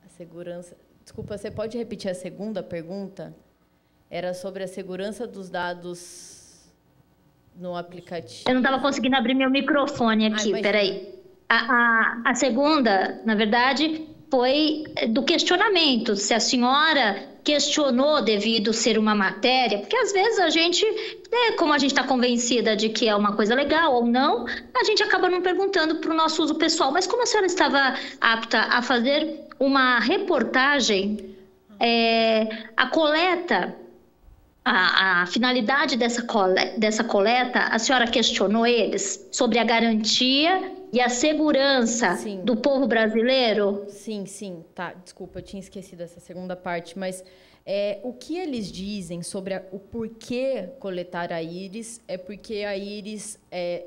segurança... Desculpa, você pode repetir a segunda pergunta? Era sobre a segurança dos dados no aplicativo. Eu não estava conseguindo abrir meu microfone aqui, peraí. A segunda, na verdade, foi do questionamento. Se a senhora questionou devido ser uma matéria, porque às vezes a gente, como a gente está convencida de que é uma coisa legal ou não, a gente acaba não perguntando para o nosso uso pessoal. Mas como a senhora estava apta a fazer uma reportagem, a coleta, a finalidade dessa coleta, a senhora questionou eles sobre a garantia e a segurança do povo brasileiro? Sim. Tá, desculpa, eu tinha esquecido essa segunda parte, mas o que eles dizem sobre o porquê coletar a íris é porque a íris é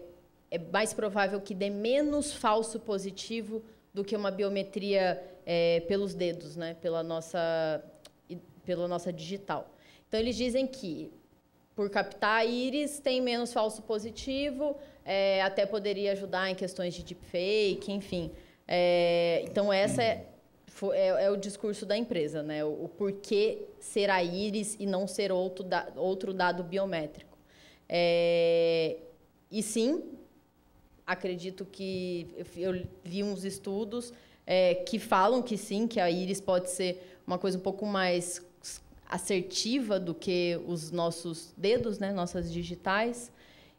mais provável que dê menos falso positivo do que uma biometria pelos dedos, né? Pela nossa digital. Então, eles dizem que, por captar a íris, tem menos falso positivo, até poderia ajudar em questões de deepfake, enfim. Então, essa é o discurso da empresa, né? O porquê ser a íris e não ser outro dado biométrico. E sim, acredito que eu vi uns estudos que falam que sim, que a íris pode ser uma coisa um pouco mais assertiva do que os nossos dedos, né? Nossas digitais.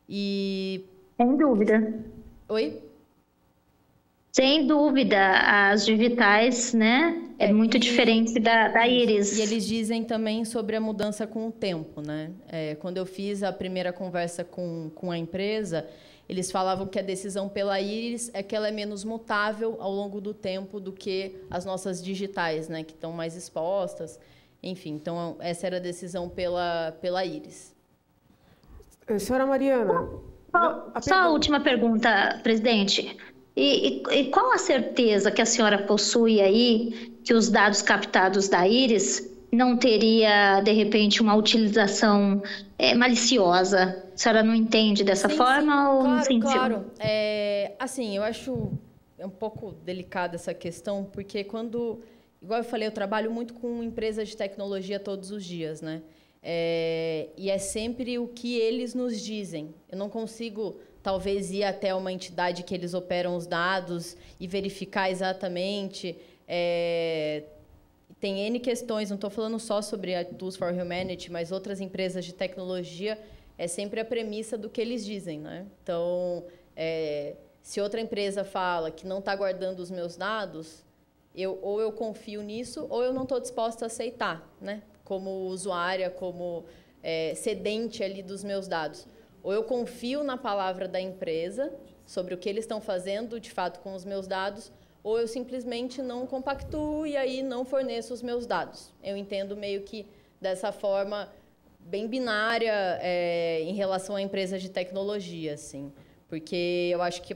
E... Sem dúvida. Oi? Sem dúvida, as digitais, né? É muito diferente da íris. E eles dizem também sobre a mudança com o tempo, né? Quando eu fiz a primeira conversa com a empresa, eles falavam que a decisão pela íris é que ela é menos mutável ao longo do tempo do que as nossas digitais, né? Que estão mais expostas. Enfim, então essa era a decisão pela íris. Senhora Mariana... Só a última pergunta, presidente. E qual a certeza que a senhora possui aí que os dados captados da íris não teria, de repente, uma utilização maliciosa? A senhora não entende dessa forma? Ou claro, não sentiu? Claro. Assim, eu acho um pouco delicada essa questão, porque quando, igual eu falei, eu trabalho muito com empresas de tecnologia todos os dias, né? E é sempre o que eles nos dizem. Eu não consigo, talvez, ir até uma entidade que eles operam os dados e verificar exatamente. Tem N questões, não estou falando só sobre a Tools for Humanity, mas outras empresas de tecnologia, é sempre a premissa do que eles dizem, né? Então, se outra empresa fala que não está guardando os meus dados, ou eu confio nisso, ou eu não estou disposta a aceitar, né? Como usuária, como cedente ali dos meus dados. Ou eu confio na palavra da empresa sobre o que eles estão fazendo, de fato, com os meus dados, ou eu simplesmente não compactuo e aí não forneço os meus dados. Eu entendo meio que dessa forma bem binária em relação a empresas de tecnologia, assim. Porque eu acho que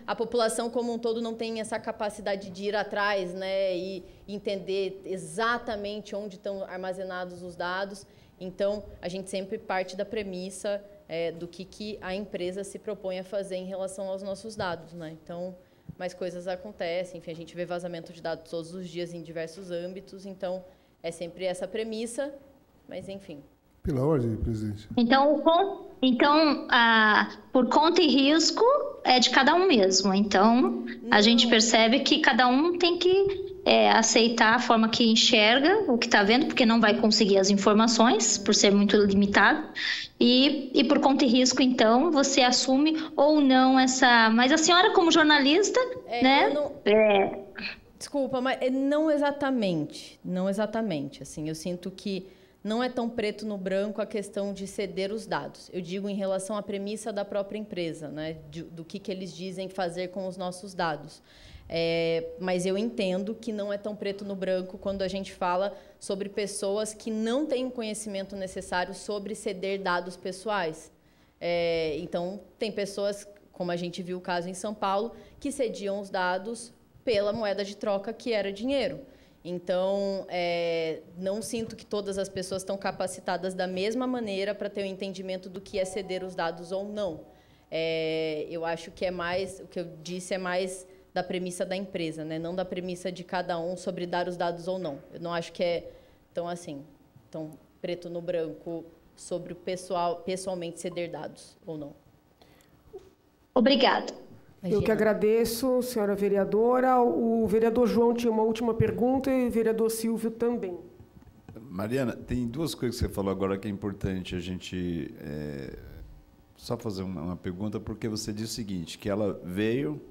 a população como um todo não tem essa capacidade de ir atrás, né, e entender exatamente onde estão armazenados os dados. Então, a gente sempre parte da premissa do que a empresa se propõe a fazer em relação aos nossos dados, né? Então, mais coisas acontecem. Enfim, a gente vê vazamento de dados todos os dias em diversos âmbitos. Então, é sempre essa premissa, mas, enfim. Pela ordem, presidente. Então, por conta e risco, é de cada um mesmo. Então, a gente percebe que cada um tem que aceitar a forma que enxerga o que está vendo, porque não vai conseguir as informações, por ser muito limitado. E por conta e risco, então, você assume ou não essa... Mas a senhora, como jornalista, né? Desculpa, mas não exatamente. Não exatamente. Assim, eu sinto que não é tão preto no branco a questão de ceder os dados. Eu digo em relação à premissa da própria empresa, né? Do que eles dizem fazer com os nossos dados. Mas eu entendo que não é tão preto no branco quando a gente fala sobre pessoas que não têm o conhecimento necessário sobre ceder dados pessoais. Então, tem pessoas, como a gente viu o caso em São Paulo, que cediam os dados pela moeda de troca, que era dinheiro. Então, não sinto que todas as pessoas estão capacitadas da mesma maneira para ter o entendimento do que é ceder os dados ou não. Eu acho que o que eu disse é mais da premissa da empresa, né? Não da premissa de cada um sobre dar os dados ou não. Eu não acho que é tão preto no branco sobre o pessoalmente ceder dados ou não. Obrigada. Eu que agradeço, senhora vereadora. O vereador João tinha uma última pergunta e o vereador Silvio também. Mariana, tem duas coisas que você falou agora que é importante a gente só fazer uma pergunta, porque você disse o seguinte, que ela veio,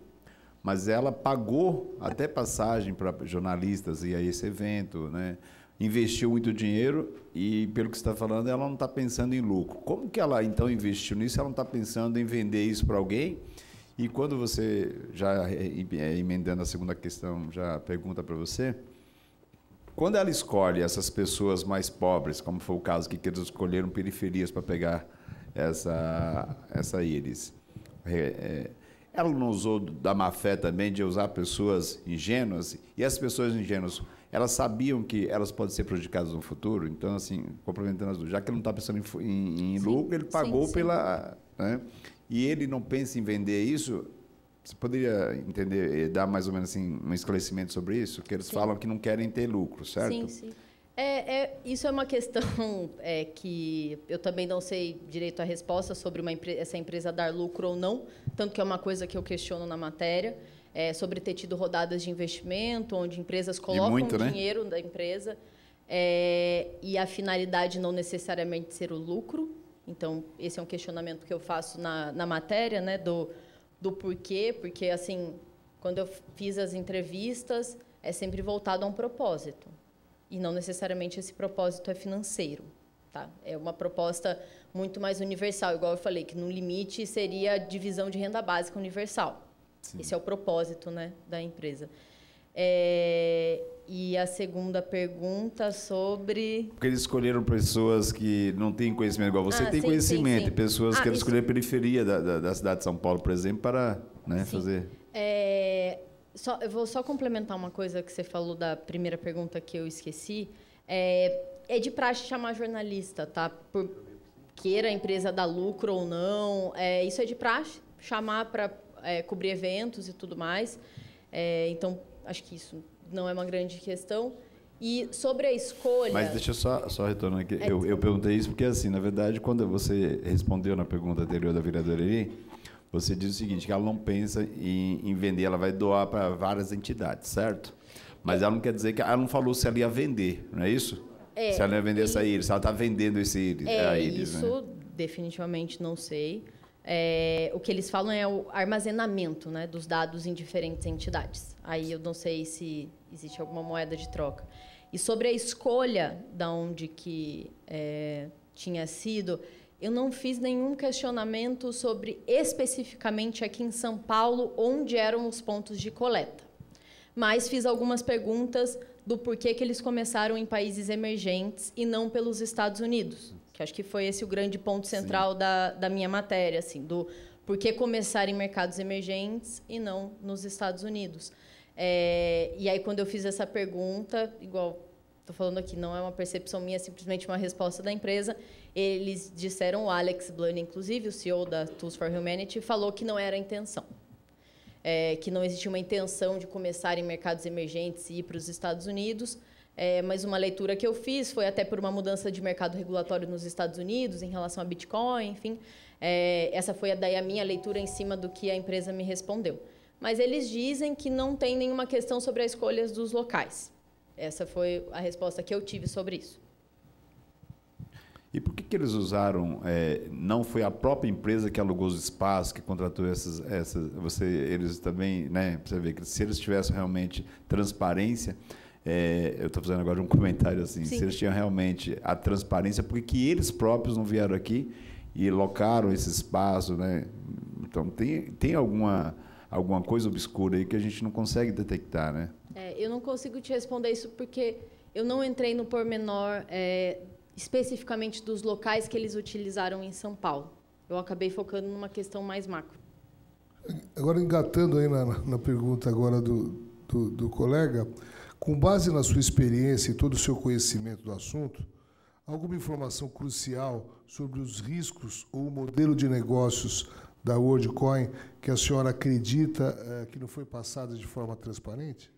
mas ela pagou até passagem para jornalistas ir a esse evento, né? Investiu muito dinheiro e, pelo que você está falando, ela não está pensando em lucro. Como que ela, então, investiu nisso? Ela não está pensando em vender isso para alguém? E quando você, já emendando a segunda questão, já pergunta para você, quando ela escolhe essas pessoas mais pobres, como foi o caso que eles escolheram periferias para pegar essa íris, ela não usou da má fé também de usar pessoas ingênuas? E as pessoas ingênuas, elas sabiam que elas podem ser prejudicadas no futuro? Então, assim, complementando as duas, já que ele não está pensando em lucro, ele pagou pela... Né? E ele não pensa em vender isso. Você poderia entender, dar mais ou menos assim, um esclarecimento sobre isso? Que eles falam que não querem ter lucro, certo? Sim, sim. Isso é uma questão que eu também não sei direito a resposta sobre essa empresa dar lucro ou não, tanto que é uma coisa que eu questiono na matéria, sobre ter tido rodadas de investimento, onde empresas colocam dinheiro da empresa e a finalidade não necessariamente ser o lucro. Então, esse é um questionamento que eu faço na matéria, né, do porquê, porque, assim, quando eu fiz as entrevistas, é sempre voltado a um propósito. E não necessariamente esse propósito é financeiro. Tá? É uma proposta muito mais universal, igual eu falei, que no limite seria a divisão de renda básica universal. Sim. Esse é o propósito, né, da empresa. E a segunda pergunta sobre... Porque eles escolheram pessoas que não têm conhecimento igual você, tem conhecimento, sim. E pessoas que escolheram a periferia da cidade de São Paulo, por exemplo, para fazer... Eu vou só complementar uma coisa que você falou da primeira pergunta que eu esqueci. É de praxe chamar jornalista, tá? Por queira a empresa dar lucro ou não. Isso é de praxe, chamar para cobrir eventos e tudo mais. Então, acho que isso não é uma grande questão. E sobre a escolha... Mas deixa eu só retornar aqui. Eu perguntei isso porque, assim, na verdade, quando você respondeu na pergunta anterior da vereadora Eli, você diz o seguinte, que ela não pensa em vender, ela vai doar para várias entidades, certo? Mas ela não quer dizer que... Ela não falou se ela ia vender, não é isso? Se ela ia vender essa íris, se ela está vendendo esse íris. Isso, né? Definitivamente não sei. O que eles falam é o armazenamento, né, dos dados em diferentes entidades. Aí eu não sei se existe alguma moeda de troca. E sobre a escolha de onde que tinha sido... Eu não fiz nenhum questionamento sobre, especificamente aqui em São Paulo, onde eram os pontos de coleta. Mas fiz algumas perguntas do porquê que eles começaram em países emergentes e não pelos Estados Unidos, que acho que foi esse o grande ponto central da minha matéria, assim, do porquê começar em mercados emergentes e não nos Estados Unidos. E aí, quando eu fiz essa pergunta, igual estou falando aqui, não é uma percepção minha, é simplesmente uma resposta da empresa. Eles disseram, o Alex Blum, inclusive, o CEO da Tools for Humanity, falou que não era a intenção. Que não existia uma intenção de começar em mercados emergentes e ir para os Estados Unidos. Mas uma leitura que eu fiz foi até por uma mudança de mercado regulatório nos Estados Unidos em relação a Bitcoin, enfim. Essa foi daí a minha leitura em cima do que a empresa me respondeu. Mas eles dizem que não tem nenhuma questão sobre as escolhas dos locais. Essa foi a resposta que eu tive sobre isso. E por que eles usaram... não foi a própria empresa que alugou os espaços, que contratou essas eles também... Né, você vê que se eles tivessem realmente transparência... eu estou fazendo agora um comentário assim. Sim. Se eles tinham realmente a transparência, por que eles próprios não vieram aqui e locaram esse espaço, né? Então, tem alguma coisa obscura aí que a gente não consegue detectar, né? Eu não consigo te responder isso porque eu não entrei no pormenor especificamente dos locais que eles utilizaram em São Paulo. Eu acabei focando numa questão mais macro. Agora, engatando aí na pergunta agora do colega, com base na sua experiência e todo o seu conhecimento do assunto, alguma informação crucial sobre os riscos ou o modelo de negócios da WorldCoin que a senhora acredita que não foi passada de forma transparente?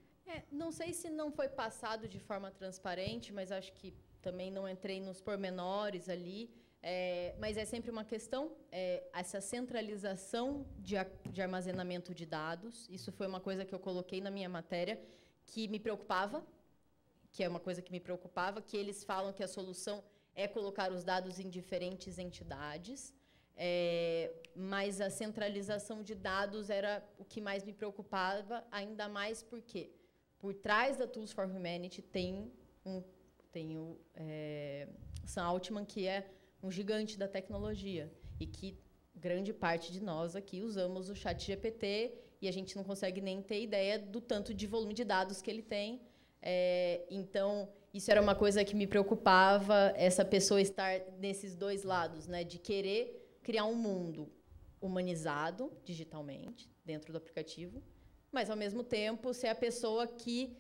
Não sei se não foi passado de forma transparente, mas acho que também não entrei nos pormenores ali. Mas é sempre uma questão, essa centralização de armazenamento de dados. Isso foi uma coisa que eu coloquei na minha matéria, que me preocupava, que eles falam que a solução é colocar os dados em diferentes entidades, mas a centralização de dados era o que mais me preocupava, ainda mais porque por trás da Tools for Humanity tem o Sam Altman, que é um gigante da tecnologia e que grande parte de nós aqui usamos o ChatGPT e a gente não consegue nem ter ideia do tanto de volume de dados que ele tem. Então, isso era uma coisa que me preocupava, essa pessoa estar nesses dois lados, né, de querer criar um mundo humanizado digitalmente dentro do aplicativo, mas, ao mesmo tempo, ser a pessoa que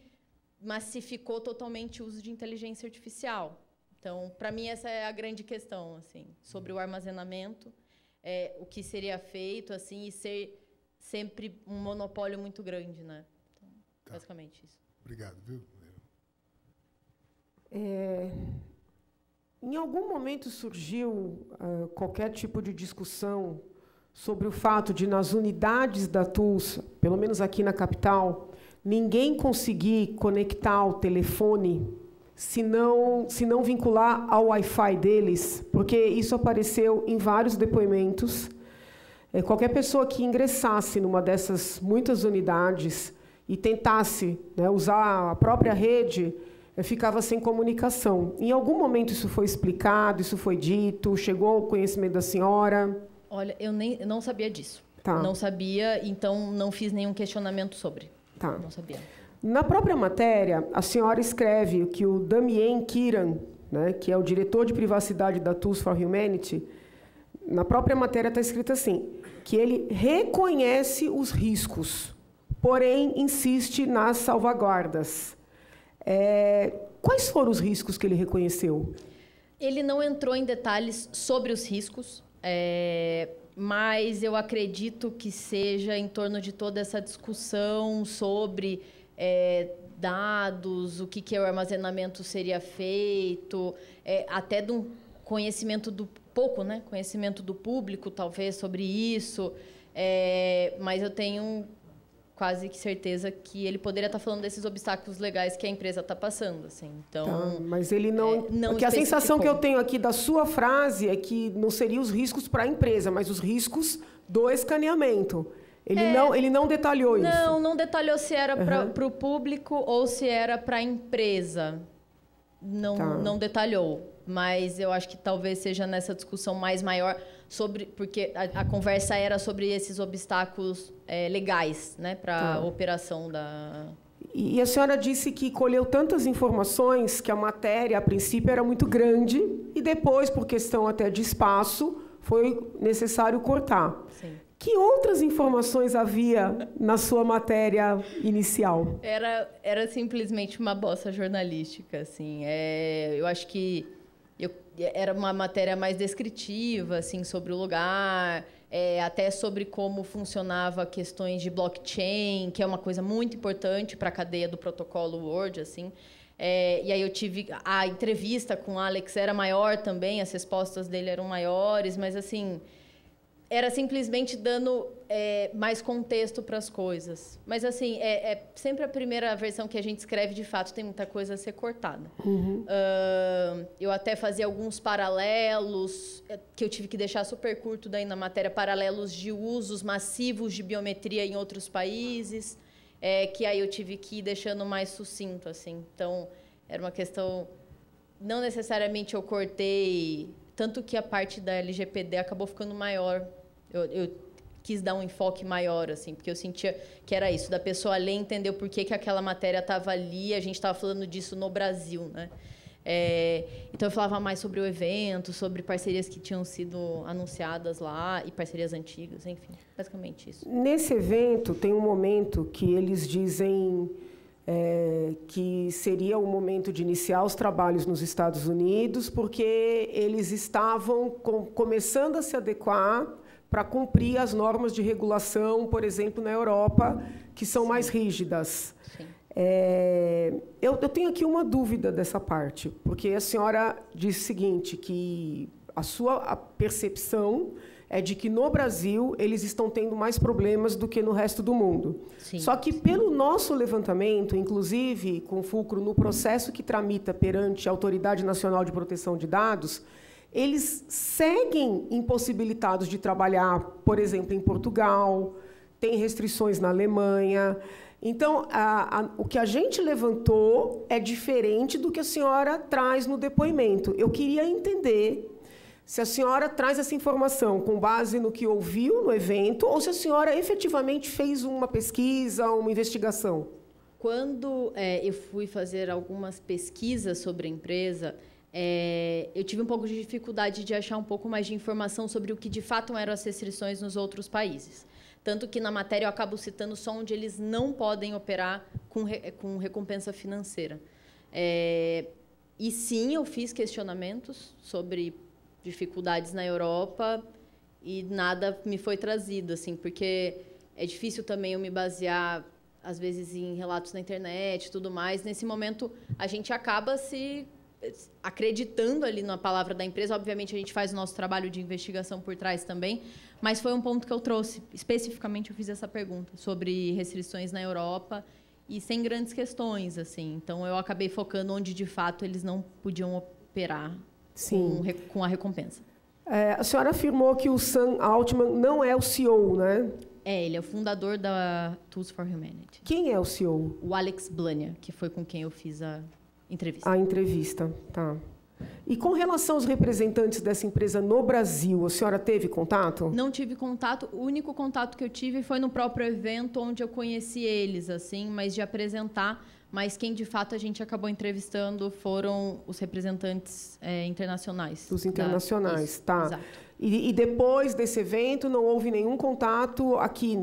massificou totalmente o uso de inteligência artificial. Então, para mim, essa é a grande questão, assim, sobre o armazenamento, o que seria feito, assim, e ser sempre um monopólio muito grande, né? Então, basicamente isso. Obrigado, viu? Em algum momento surgiu qualquer tipo de discussão sobre o fato de, nas unidades da TUS, pelo menos aqui na capital, ninguém conseguir conectar o telefone se não vincular ao Wi-Fi deles, porque isso apareceu em vários depoimentos. Qualquer pessoa que ingressasse numa dessas muitas unidades e tentasse, né, usar a própria rede, ficava sem comunicação. Em algum momento isso foi explicado, isso foi dito, chegou ao conhecimento da senhora? Olha, eu não sabia disso. Tá. Não sabia, então não fiz nenhum questionamento sobre. Tá. Não sabia. Na própria matéria, a senhora escreve que o Damien Kiran, né, que é o diretor de privacidade da Tools for Humanity, na própria matéria está escrito assim, que ele reconhece os riscos, porém insiste nas salvaguardas. Quais foram os riscos que ele reconheceu? Ele não entrou em detalhes sobre os riscos, mas eu acredito que seja em torno de toda essa discussão sobre dados, o que o armazenamento seria feito, até de um conhecimento conhecimento do público, talvez, sobre isso, mas eu tenho quase que certeza que ele poderia estar falando desses obstáculos legais que a empresa está passando, assim. Então, tá, mas ele não porque a sensação que eu tenho aqui da sua frase é que não seriam os riscos para a empresa, mas os riscos do escaneamento. Ele não detalhou isso. Não detalhou se era para o público ou se era para a empresa. Não detalhou. Mas eu acho que talvez seja nessa discussão mais maior porque a conversa era sobre esses obstáculos legais, né, para a operação da... E a senhora disse que colheu tantas informações que a matéria, a princípio, era muito grande e depois, por questão até de espaço, foi necessário cortar. Sim. Que outras informações havia na sua matéria inicial? Era simplesmente uma bossa jornalística, assim. Eu acho que era uma matéria mais descritiva, assim, sobre o lugar, até sobre como funcionava questões de blockchain, que é uma coisa muito importante para a cadeia do protocolo Word, assim. E aí eu tive... A entrevista com o Alex era maior também, as respostas dele eram maiores, mas, assim... Era simplesmente dando mais contexto para as coisas. Mas, assim, sempre a primeira versão que a gente escreve, de fato, tem muita coisa a ser cortada. Uhum. Eu até fazia alguns paralelos, que eu tive que deixar super curto daí na matéria, paralelos de usos massivos de biometria em outros países, que aí eu tive que ir deixando mais sucinto, assim. Então, era uma questão... Não necessariamente eu cortei... Tanto que a parte da LGPD acabou ficando maior. Eu quis dar um enfoque maior, assim, porque eu sentia que era isso, da pessoa ler e entender o porquê que aquela matéria estava ali, a gente estava falando disso no Brasil, né? Então, eu falava mais sobre o evento, sobre parcerias que tinham sido anunciadas lá e parcerias antigas, enfim, basicamente isso. Nesse evento, tem um momento que eles dizem... que seria o momento de iniciar os trabalhos nos Estados Unidos, porque eles estavam começando a se adequar para cumprir as normas de regulação, por exemplo, na Europa, que são Sim. mais rígidas. Sim. Eu tenho aqui uma dúvida dessa parte, porque a senhora disse o seguinte, que a percepção é de que no Brasil eles estão tendo mais problemas do que no resto do mundo. Sim. Só que pelo nosso levantamento, inclusive com fulcro no processo que tramita perante a Autoridade Nacional de Proteção de Dados, eles seguem impossibilitados de trabalhar, por exemplo, em Portugal, tem restrições na Alemanha. Então, o que a gente levantou é diferente do que a senhora traz no depoimento. Eu queria entender se a senhora traz essa informação com base no que ouviu no evento ou se a senhora efetivamente fez uma pesquisa, uma investigação. Quando eu fui fazer algumas pesquisas sobre a empresa, eu tive um pouco de dificuldade de achar um pouco mais de informação sobre o que de fato eram as restrições nos outros países. Tanto que na matéria eu acabo citando só onde eles não podem operar com recompensa financeira. E sim, eu fiz questionamentos sobre dificuldades na Europa e nada me foi trazido, assim, porque é difícil também eu me basear, às vezes, em relatos na internet e tudo mais. Nesse momento, a gente acaba se acreditando ali na palavra da empresa. Obviamente, a gente faz o nosso trabalho de investigação por trás também, mas foi um ponto que eu trouxe. Especificamente, eu fiz essa pergunta sobre restrições na Europa e sem grandes questões, assim. Então, eu acabei focando onde, de fato, eles não podiam operar com a recompensa. A senhora afirmou que o Sam Altman não é o CEO, né? Ele é o fundador da Tools for Humanity. Quem é o CEO? O Alex Blania, que foi com quem eu fiz a entrevista. A entrevista, tá. E com relação aos representantes dessa empresa no Brasil, a senhora teve contato? Não tive contato. O único contato que eu tive foi no próprio evento onde eu conheci eles, assim, mas de apresentar. Mas quem, de fato, a gente acabou entrevistando foram os representantes internacionais. Os internacionais, Isso, tá. Exato. E depois desse evento não houve nenhum contato aqui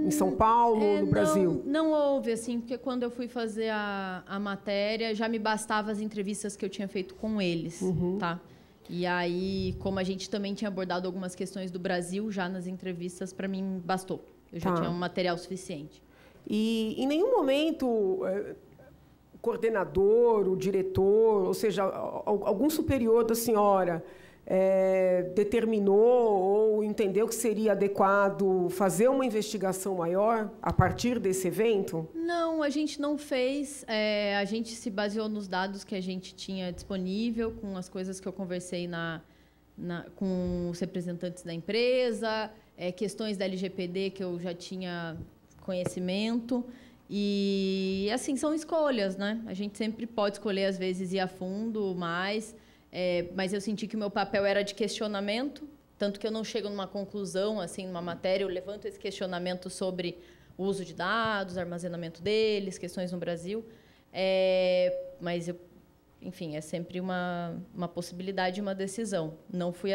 em São Paulo, no Brasil? Não houve, assim, porque quando eu fui fazer a matéria, já me bastava as entrevistas que eu tinha feito com eles, tá? E aí, como a gente também tinha abordado algumas questões do Brasil já nas entrevistas, para mim bastou. Eu já tinha um material suficiente. E em nenhum momento o coordenador, o diretor, ou seja, algum superior da senhora determinou ou entendeu que seria adequado fazer uma investigação maior a partir desse evento? Não, a gente não fez. A gente se baseou nos dados que a gente tinha disponível, com as coisas que eu conversei com os representantes da empresa, questões da LGPD que eu já tinha conhecimento. E, assim, são escolhas, né? A gente sempre pode escolher, às vezes, ir a fundo mais... mas eu senti que o meu papel era de questionamento, tanto que eu não chego numa conclusão, assim, numa matéria, eu levanto esse questionamento sobre o uso de dados, armazenamento deles, questões no Brasil. Mas, enfim, é sempre uma possibilidade e uma decisão. Não fui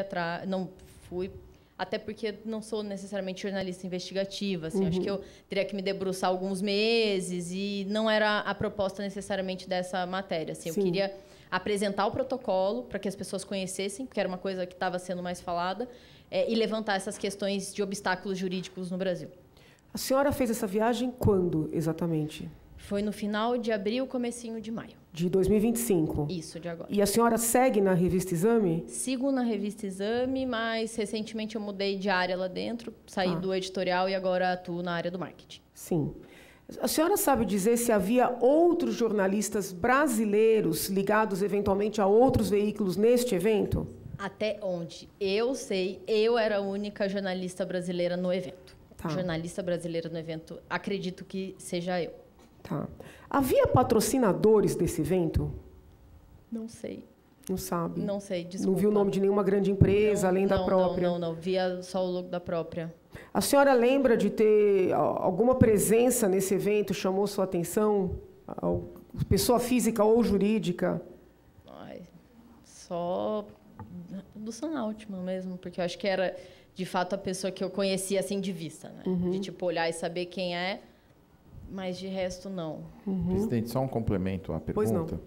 até porque não sou necessariamente jornalista investigativa, assim, acho que eu teria que me debruçar alguns meses e não era a proposta necessariamente dessa matéria. Assim, eu queria apresentar o protocolo para que as pessoas conhecessem, porque era uma coisa que estava sendo mais falada, e levantar essas questões de obstáculos jurídicos no Brasil. A senhora fez essa viagem quando, exatamente? Foi no final de abril, comecinho de maio. De 2025? Isso, de agora. E a senhora segue na Revista Exame? Sigo na Revista Exame, mas recentemente eu mudei de área lá dentro, saí do editorial e agora atuo na área do marketing. Sim. A senhora sabe dizer se havia outros jornalistas brasileiros ligados eventualmente a outros veículos neste evento? Até onde eu sei, eu era a única jornalista brasileira no evento. Tá. Jornalista brasileira no evento, acredito que seja eu. Tá. Havia patrocinadores desse evento? Não sei. Não sabe? Não sei, desculpa. Não viu o nome de nenhuma grande empresa, além da própria? Não. Via só o logo da própria. A senhora lembra de ter alguma presença nesse evento, chamou sua atenção? Pessoa física ou jurídica? Só do Sam Altman mesmo, porque eu acho que era, de fato, a pessoa que eu conhecia assim de vista, né? De tipo olhar e saber quem é, mas de resto não. Presidente, só um complemento à pergunta. Pois não.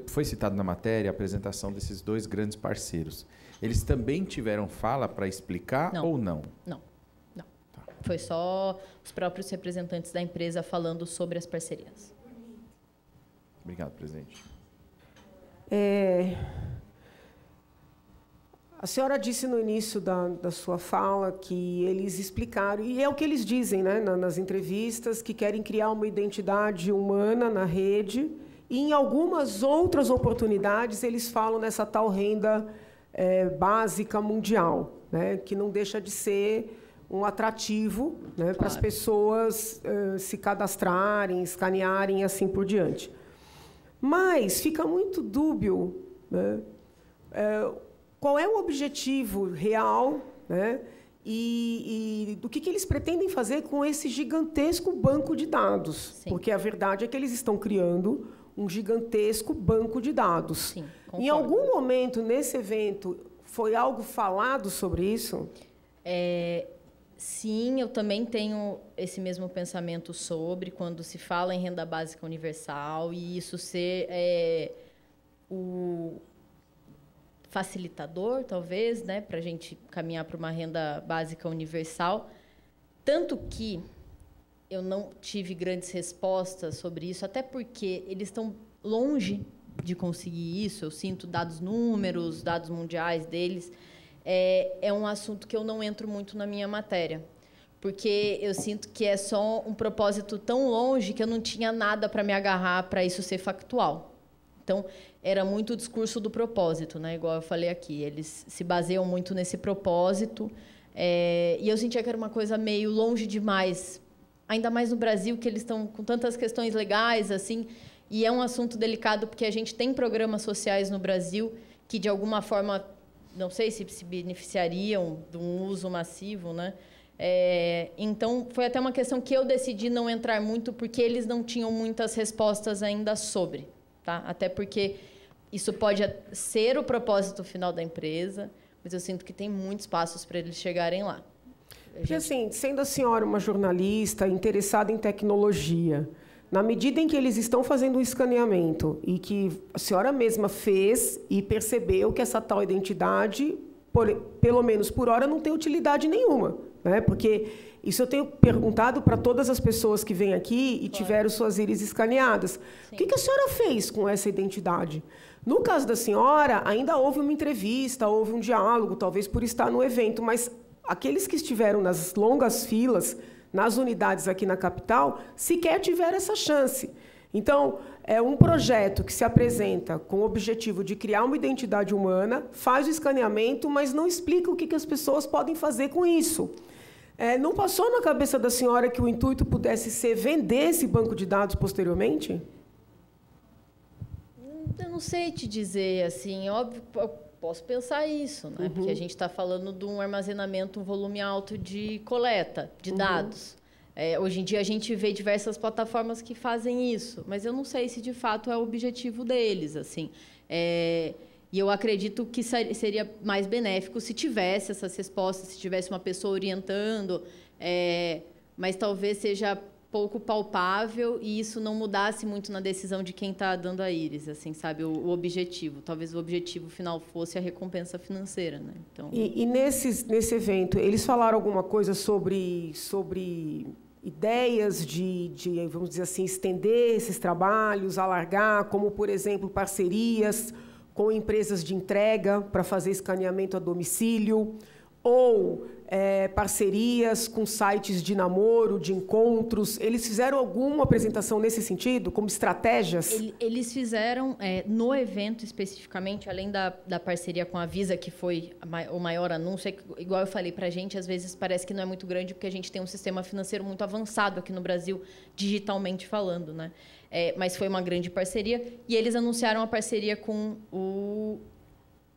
Foi citado na matéria a apresentação desses dois grandes parceiros. Eles também tiveram fala para explicar ou não? Não. Tá. Foi só os próprios representantes da empresa falando sobre as parcerias. Obrigado, presidente. A senhora disse no início da sua fala que eles explicaram, e é o que eles dizem, né, nas entrevistas, que querem criar uma identidade humana na rede, e em algumas outras oportunidades eles falam nessa tal renda básica mundial, né, que não deixa de ser um atrativo, né, para as pessoas se cadastrarem, escanearem e assim por diante. Mas fica muito dúbio, né, qual é o objetivo real, né, e do que eles pretendem fazer com esse gigantesco banco de dados. Sim. Porque a verdade é que eles estão criando um gigantesco banco de dados. Sim, em algum momento, nesse evento, foi algo falado sobre isso? Sim, eu também tenho esse mesmo pensamento sobre quando se fala em renda básica universal e isso ser o facilitador, talvez, né, para a gente caminhar para uma renda básica universal. Tanto que eu não tive grandes respostas sobre isso, até porque eles estão longe de conseguir isso. Eu sinto dados números, dados mundiais deles. É um assunto que eu não entro muito na minha matéria, porque eu sinto que é só um propósito tão longe que eu não tinha nada para me agarrar para isso ser factual. Então, era muito o discurso do propósito, né? Igual eu falei aqui. Eles se baseiam muito nesse propósito. E eu sentia que era uma coisa meio longe demais, ainda mais no Brasil, que eles estão com tantas questões legais, assim, e é um assunto delicado, porque a gente tem programas sociais no Brasil que, de alguma forma, não sei se beneficiariam de um uso massivo, né? Então, foi até uma questão que eu decidi não entrar muito, porque eles não tinham muitas respostas ainda sobre, tá? Até porque isso pode ser o propósito final da empresa, mas eu sinto que tem muitos passos para eles chegarem lá. Porque, assim, sendo a senhora uma jornalista interessada em tecnologia, na medida em que eles estão fazendo um escaneamento e que a senhora mesma fez e percebeu que essa tal identidade, pelo menos por hora, não tem utilidade nenhuma, né? Porque isso eu tenho perguntado para todas as pessoas que vêm aqui e tiveram suas íris escaneadas. Sim. O que a senhora fez com essa identidade? No caso da senhora, ainda houve uma entrevista, houve um diálogo, talvez por estar no evento, mas aqueles que estiveram nas longas filas, nas unidades aqui na capital, sequer tiveram essa chance. Então, é um projeto que se apresenta com o objetivo de criar uma identidade humana, faz o escaneamento, mas não explica o que as pessoas podem fazer com isso. Não passou na cabeça da senhora que o intuito pudesse ser vender esse banco de dados posteriormente? Eu não sei te dizer, assim, óbvio, eu posso pensar isso, né? Porque a gente está falando de um armazenamento, um volume alto de coleta de dados. Hoje em dia, a gente vê diversas plataformas que fazem isso, mas eu não sei se, de fato, é o objetivo deles, assim. E eu acredito que seria mais benéfico se tivesse essas respostas, se tivesse uma pessoa orientando, mas talvez seja pouco palpável e isso não mudasse muito na decisão de quem está dando a íris, assim, sabe, o objetivo. Talvez o objetivo final fosse a recompensa financeira, né? Então... E nesse evento, eles falaram alguma coisa sobre ideias de, vamos dizer assim, estender esses trabalhos, alargar, como, por exemplo, parcerias com empresas de entrega para fazer escaneamento a domicílio, ou parcerias com sites de namoro, de encontros. Eles fizeram alguma apresentação nesse sentido, como estratégias? Eles fizeram, no evento especificamente, além da parceria com a Visa, que foi o maior anúncio, igual eu falei, para a gente, às vezes parece que não é muito grande, porque a gente tem um sistema financeiro muito avançado aqui no Brasil, digitalmente falando, né? Mas foi uma grande parceria, e eles anunciaram a parceria com o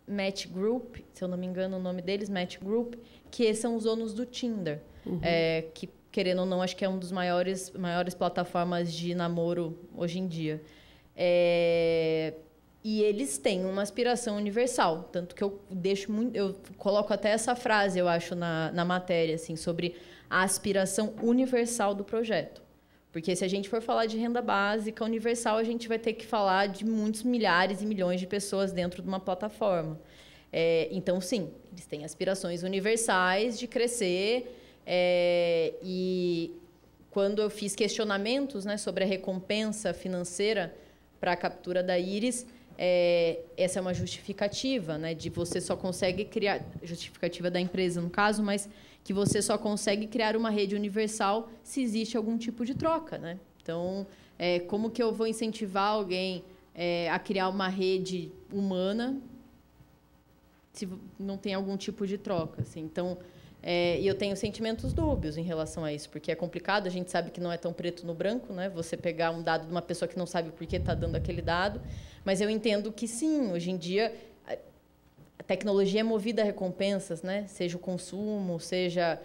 Match Group, se eu não me engano o nome deles, Match Group, que são os donos do Tinder, que, querendo ou não, acho que é um dos maiores plataformas de namoro hoje em dia. E eles têm uma aspiração universal, tanto que eu coloco até essa frase, eu acho, na matéria, assim, sobre a aspiração universal do projeto. Porque se a gente for falar de renda básica universal, a gente vai ter que falar de muitos milhares e milhões de pessoas dentro de uma plataforma. Então, sim, eles têm aspirações universais de crescer. E quando eu fiz questionamentos, né, sobre a recompensa financeira para a captura da íris, essa é uma justificativa, né, de você só consegue criar... Justificativa da empresa, no caso, mas... que você só consegue criar uma rede universal se existe algum tipo de troca, né? Então, como que eu vou incentivar alguém a criar uma rede humana se não tem algum tipo de troca, assim? Então, e eu tenho sentimentos dúbios em relação a isso, porque é complicado, a gente sabe que não é tão preto no branco, né? Você pegar um dado de uma pessoa que não sabe por que está dando aquele dado, mas eu entendo que sim, hoje em dia... A tecnologia é movida a recompensas, né? Seja o consumo, seja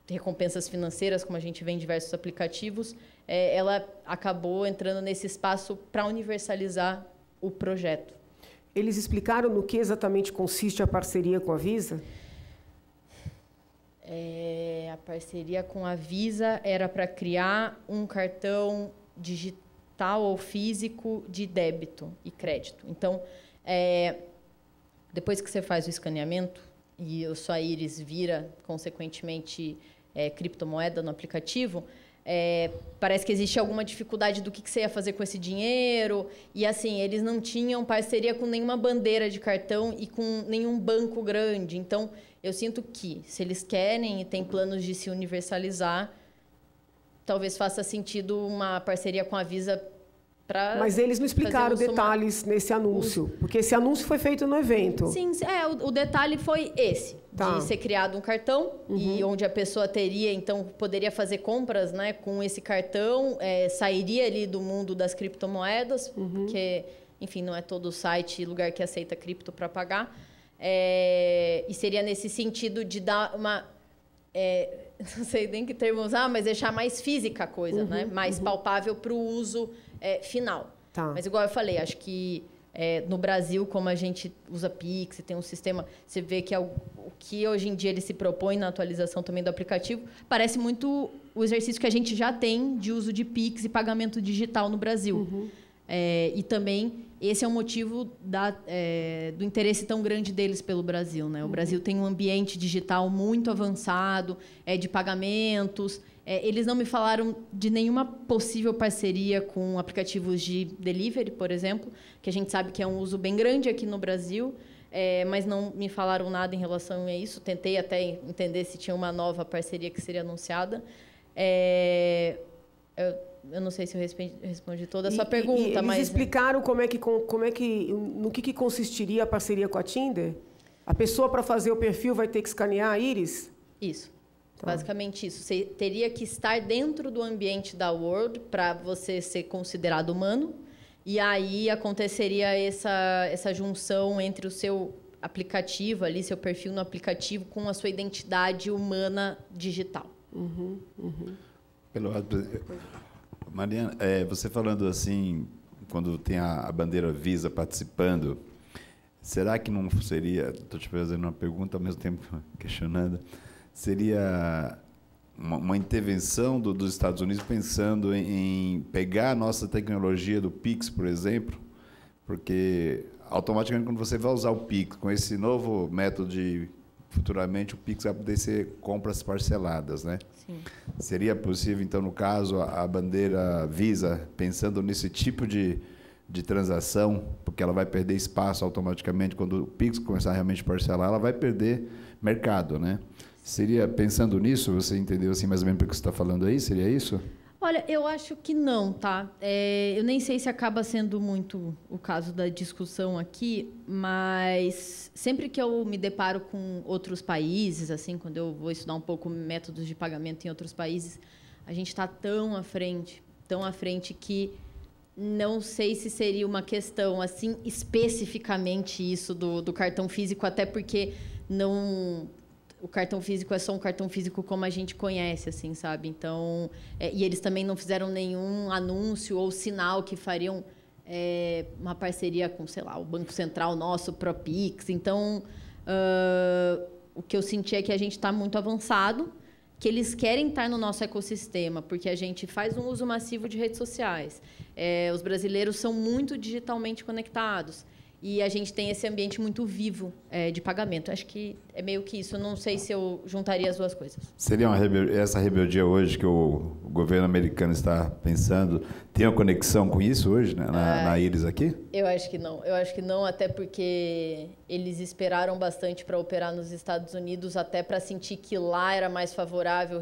recompensas financeiras, como a gente vê em diversos aplicativos. ela acabou entrando nesse espaço para universalizar o projeto. Eles explicaram no que exatamente consiste a parceria com a Visa? A parceria com a Visa era para criar um cartão digital ou físico de débito e crédito. Então, depois que você faz o escaneamento e a sua íris vira, consequentemente, criptomoeda no aplicativo, parece que existe alguma dificuldade do que você ia fazer com esse dinheiro. E, assim, eles não tinham parceria com nenhuma bandeira de cartão e com nenhum banco grande. Então, eu sinto que, se eles querem e têm planos de se universalizar, talvez faça sentido uma parceria com a Visa para... Mas eles não explicaram detalhes nesse anúncio, porque esse anúncio foi feito no evento. Sim, o detalhe foi esse, de ser criado um cartão, e onde a pessoa teria, então, poderia fazer compras, né, com esse cartão, sairia ali do mundo das criptomoedas, porque, enfim, não é todo site e lugar que aceita cripto para pagar. E seria nesse sentido de dar uma... não sei nem que termo usar, mas deixar mais física a coisa, né? Mais palpável para o uso final. Mas, igual eu falei, acho que no Brasil, como a gente usa Pix, tem um sistema... Você vê que o que hoje em dia ele se propõe na atualização também do aplicativo parece muito o exercício que a gente já tem de uso de Pix e pagamento digital no Brasil. E também esse é o motivo do interesse tão grande deles pelo Brasil, né? O Brasil tem um ambiente digital muito avançado, de pagamentos. Eles não me falaram de nenhuma possível parceria com aplicativos de delivery, por exemplo, que a gente sabe que é um uso bem grande aqui no Brasil, mas não me falaram nada em relação a isso. Tentei até entender se tinha uma nova parceria que seria anunciada. Eu não sei se eu respondi toda a sua pergunta, mas... Eles explicaram no que consistiria a parceria com a Tinder? A pessoa, para fazer o perfil, vai ter que escanear a íris? Isso. Basicamente isso. Você teria que estar dentro do ambiente da World para você ser considerado humano. E aí aconteceria essa junção entre o seu aplicativo, ali, seu perfil no aplicativo, com a sua identidade humana digital. Mariana, você falando assim, quando tem a bandeira Visa participando, será que não seria, estou te fazendo uma pergunta ao mesmo tempo questionando, seria uma intervenção dos Estados Unidos pensando em pegar a nossa tecnologia do Pix, por exemplo, porque automaticamente quando você vai usar o Pix com esse novo método futuramente o Pix vai poder ser compras parceladas, né? Sim. Seria possível, então, no caso, a bandeira Visa, pensando nesse tipo de transação, porque ela vai perder espaço automaticamente, quando o Pix começar a realmente parcelar, ela vai perder mercado, né? Seria, pensando nisso, você entendeu assim mais ou menos o que você está falando aí? Seria isso? Olha, eu acho que não, tá? Eu nem sei se acaba sendo muito o caso da discussão aqui, mas sempre que eu me deparo com outros países, assim, quando eu vou estudar um pouco métodos de pagamento em outros países, a gente está tão à frente que não sei se seria uma questão, assim, especificamente isso do cartão físico, até porque não... O cartão físico é só um cartão físico como a gente conhece, assim, sabe? Então, e eles também não fizeram nenhum anúncio ou sinal que fariam uma parceria com, sei lá, o Banco Central nosso, ProPix. Então, o que eu senti é que a gente está muito avançado, que eles querem estar no nosso ecossistema, porque a gente faz um uso massivo de redes sociais. Os brasileiros são muito digitalmente conectados. E a gente tem esse ambiente muito vivo de pagamento. Acho que é meio que isso. Eu não sei se eu juntaria as duas coisas. Seria essa rebeldia hoje que o governo americano está pensando, tem uma conexão com isso hoje, né, na íris aqui? Eu acho que não. Eu acho que não, até porque eles esperaram bastante para operar nos Estados Unidos, até para sentir que lá era mais favorável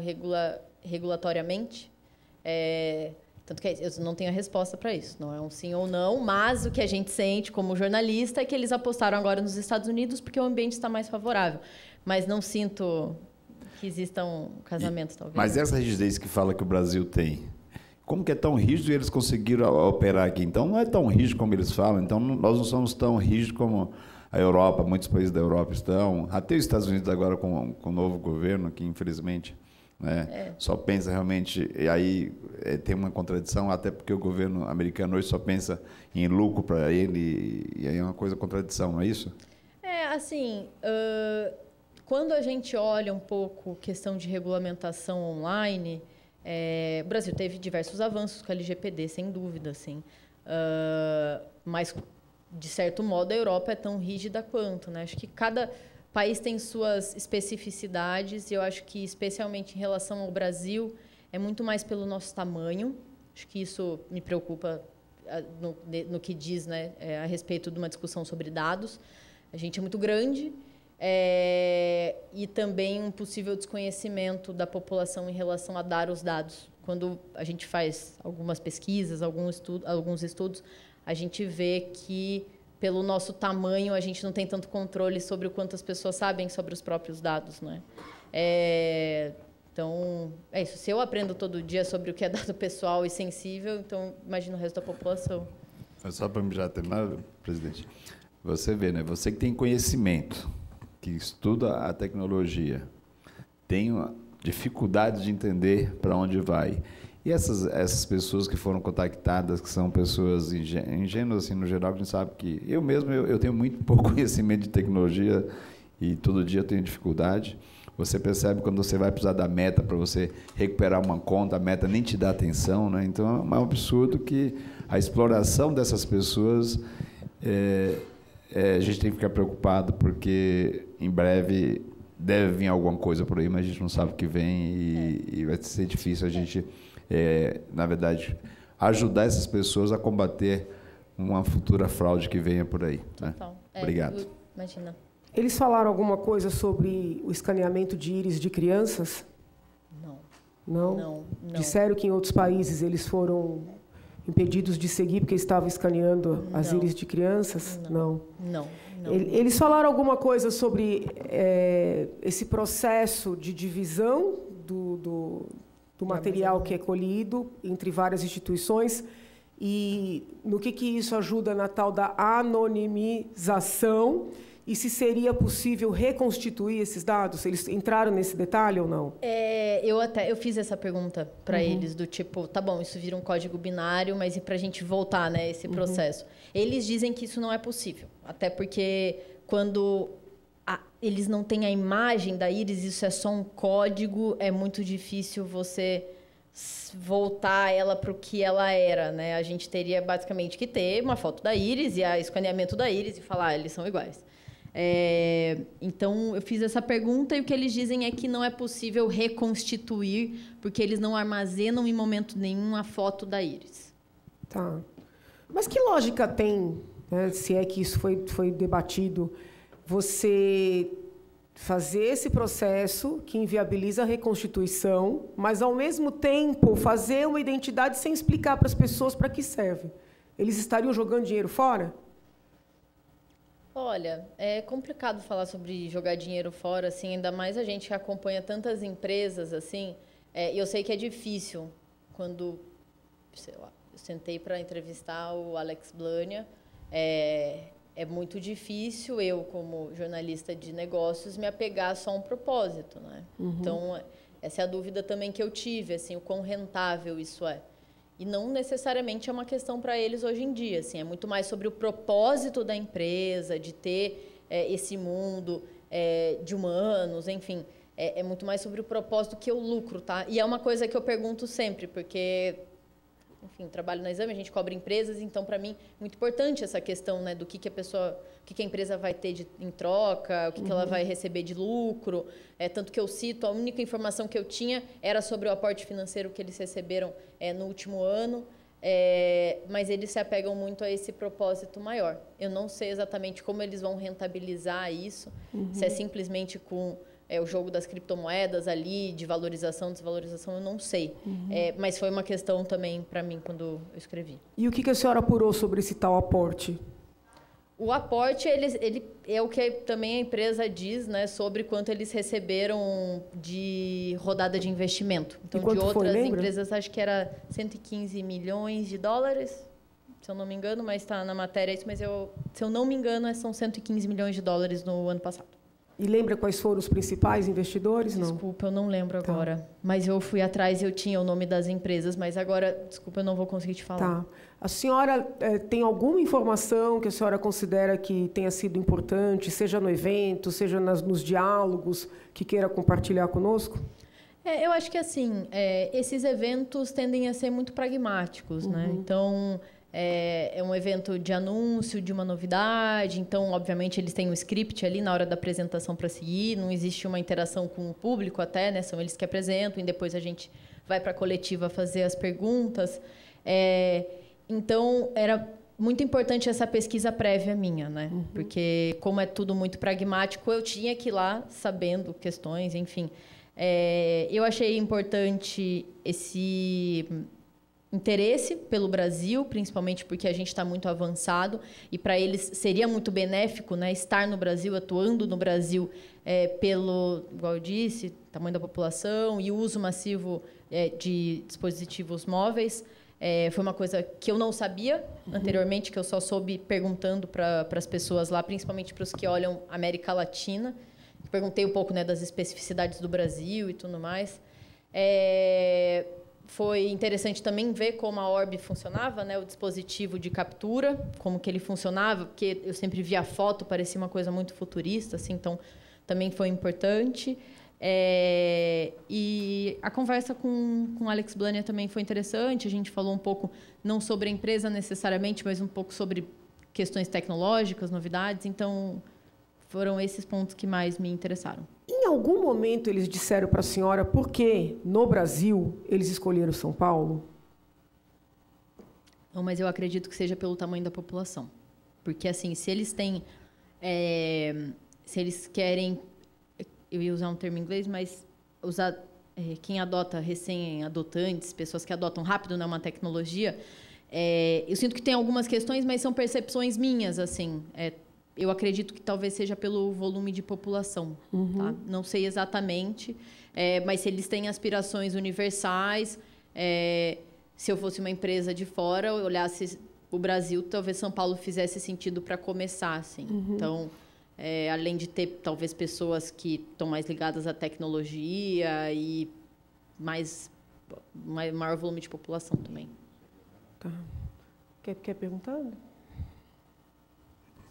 regulatoriamente. Tanto que eu não tenho a resposta para isso, não é um sim ou não, mas o que a gente sente como jornalista é que eles apostaram agora nos Estados Unidos porque o ambiente está mais favorável. Mas não sinto que existam casamentos, talvez. Mas essa rigidez que fala que o Brasil tem, como que é tão rígido e eles conseguiram operar aqui? Então, não é tão rígido como eles falam, então nós não somos tão rígidos como a Europa, muitos países da Europa estão, até os Estados Unidos agora com o novo governo, que infelizmente né? Só pensa realmente, e aí tem uma contradição, até porque o governo americano hoje só pensa em lucro para ele, e aí é uma coisa contradição, não é isso? Assim, quando a gente olha um pouco questão de regulamentação online, o Brasil teve diversos avanços com a LGPD, sem dúvida, assim. Mas, de certo modo, a Europa é tão rígida quanto, né? Acho que cada país tem suas especificidades e eu acho que, especialmente em relação ao Brasil, é muito mais pelo nosso tamanho. Acho que isso me preocupa no que diz, né, a respeito de uma discussão sobre dados. A gente é muito grande e também um possível desconhecimento da população em relação a dar os dados. Quando a gente faz algumas pesquisas, alguns estudos, a gente vê que, pelo nosso tamanho, a gente não tem tanto controle sobre o quanto as pessoas sabem sobre os próprios dados, né? Então, é isso. Se eu aprendo todo dia sobre o que é dado pessoal e sensível, então imagina o resto da população. Só para me já terminar, presidente. Você vê, né? Você que tem conhecimento, que estuda a tecnologia, tem uma dificuldade de entender para onde vai. E essas pessoas que foram contactadas, que são pessoas ingênuas, assim, no geral, que a gente sabe que... Eu mesmo, eu tenho muito pouco conhecimento de tecnologia e todo dia eu tenho dificuldade. Você percebe quando você vai precisar da meta para você recuperar uma conta, a meta nem te dá atenção, né? Então, é um absurdo que a exploração dessas pessoas... a gente tem que ficar preocupado porque em breve deve vir alguma coisa por aí, mas a gente não sabe o que vem e vai ser difícil a gente, na verdade, ajudar essas pessoas a combater uma futura fraude que venha por aí. Né? Obrigado. Imagina. Eles falaram alguma coisa sobre o escaneamento de íris de crianças? Não. Disseram que em outros países eles foram impedidos de seguir porque estavam escaneando as íris de crianças? Não. Eles falaram alguma coisa sobre esse processo de divisão do material que é colhido entre várias instituições e no que isso ajuda na tal da anonimização e se seria possível reconstituir esses dados? Eles entraram nesse detalhe ou não? Eu fiz essa pergunta para eles, do tipo, tá bom, isso vira um código binário, mas e para a gente voltar, né, esse processo? Eles dizem que isso não é possível, até porque quando eles não têm a imagem da íris, isso é só um código, é muito difícil você voltar ela para o que ela era, né? A gente teria basicamente que ter uma foto da íris e o escaneamento da íris e falar, eles são iguais. Então, eu fiz essa pergunta e o que eles dizem é que não é possível reconstituir, porque eles não armazenam em momento nenhum a foto da íris. Tá. Mas que lógica tem, né, se é que isso foi debatido, você fazer esse processo que inviabiliza a reconstituição, mas, ao mesmo tempo, fazer uma identidade sem explicar para as pessoas para que serve? Eles estariam jogando dinheiro fora? Olha, é complicado falar sobre jogar dinheiro fora, assim, ainda mais a gente que acompanha tantas empresas, assim. Eu sei que é difícil quando, sei lá, eu sentei para entrevistar o Alex Blania. É muito difícil eu, como jornalista de negócios, me apegar só a um propósito, né? Então, essa é a dúvida também que eu tive, assim, o quão rentável isso é. E não necessariamente é uma questão para eles hoje em dia. Assim, é muito mais sobre o propósito da empresa, de ter esse mundo de humanos, enfim. É muito mais sobre o propósito que o lucro, tá? E é uma coisa que eu pergunto sempre, porque, enfim, trabalho na Exame, a gente cobre empresas, então, para mim, é muito importante essa questão, né, do que a empresa vai ter em troca, o que ela vai receber de lucro. Tanto que eu cito, a única informação que eu tinha era sobre o aporte financeiro que eles receberam no último ano, mas eles se apegam muito a esse propósito maior. Eu não sei exatamente como eles vão rentabilizar isso, se é simplesmente com o jogo das criptomoedas ali, de valorização, desvalorização, eu não sei. Mas foi uma questão também para mim quando eu escrevi. E o que a senhora apurou sobre esse tal aporte? O aporte, ele é o que também a empresa diz, né, sobre quanto eles receberam de rodada de investimento. Então, de outras empresas, acho que era 115 milhões de dólares, se eu não me engano, mas está na matéria isso, mas se eu não me engano, são 115 milhões de dólares no ano passado. E lembra quais foram os principais investidores? Não. Desculpa, eu não lembro agora. Mas eu fui atrás e eu tinha o nome das empresas, mas agora, desculpa, eu não vou conseguir te falar. Tá. A senhora tem alguma informação que a senhora considera que tenha sido importante, seja no evento, seja nos diálogos, que queira compartilhar conosco? Eu acho que, assim, esses eventos tendem a ser muito pragmáticos, né? Então, é um evento de anúncio de uma novidade, então, obviamente, eles têm um script ali na hora da apresentação para seguir, não existe uma interação com o público até, né? São eles que apresentam e depois a gente vai para a coletiva fazer as perguntas. Então, era muito importante essa pesquisa prévia minha, né? Porque, como é tudo muito pragmático, eu tinha que ir lá sabendo questões, enfim. Eu achei importante esse interesse pelo Brasil, principalmente porque a gente está muito avançado e para eles seria muito benéfico, né, estar no Brasil, atuando no Brasil pelo, igual eu disse, tamanho da população e o uso massivo de dispositivos móveis. Foi uma coisa que eu não sabia anteriormente, que eu só soube perguntando para as pessoas lá, principalmente para os que olham América Latina. Perguntei um pouco, né, das especificidades do Brasil e tudo mais. Foi interessante também ver como a Orbi funcionava, né, o dispositivo de captura, como que ele funcionava, porque eu sempre via a foto, parecia uma coisa muito futurista, assim, então também foi importante. E a conversa com o Alex Blania também foi interessante. A gente falou um pouco, não sobre a empresa necessariamente, mas um pouco sobre questões tecnológicas, novidades. Então, foram esses pontos que mais me interessaram. Em algum momento eles disseram para a senhora por que, no Brasil, eles escolheram São Paulo? Não, mas eu acredito que seja pelo tamanho da população. Porque, assim, se eles têm... se eles querem... Eu ia usar um termo em inglês, mas usar quem adota recém-adotantes, pessoas que adotam rápido, né, uma tecnologia, eu sinto que tem algumas questões, mas são percepções minhas, assim. Eu acredito que talvez seja pelo volume de população. Tá? Não sei exatamente, mas se eles têm aspirações universais, se eu fosse uma empresa de fora, eu olhasse o Brasil, talvez São Paulo fizesse sentido para começar. Assim. Então, além de ter talvez pessoas que estão mais ligadas à tecnologia e maior volume de população também. Tá. Quer perguntar?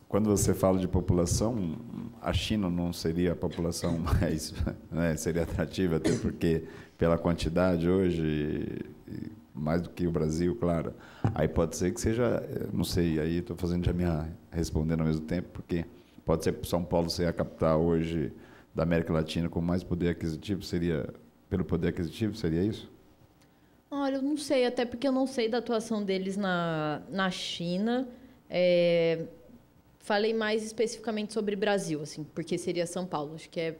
Quando você fala de população, a China não seria a população mais, né, seria atrativa, até porque pela quantidade hoje, mais do que o Brasil, claro. Aí pode ser que seja, não sei, aí estou fazendo já minha respondendo ao mesmo tempo, porque pode ser que São Paulo seja a capital hoje da América Latina com mais poder aquisitivo, seria pelo poder aquisitivo, seria isso? Olha, eu não sei, até porque eu não sei da atuação deles na China. Falei mais especificamente sobre Brasil, assim, porque seria São Paulo. Acho que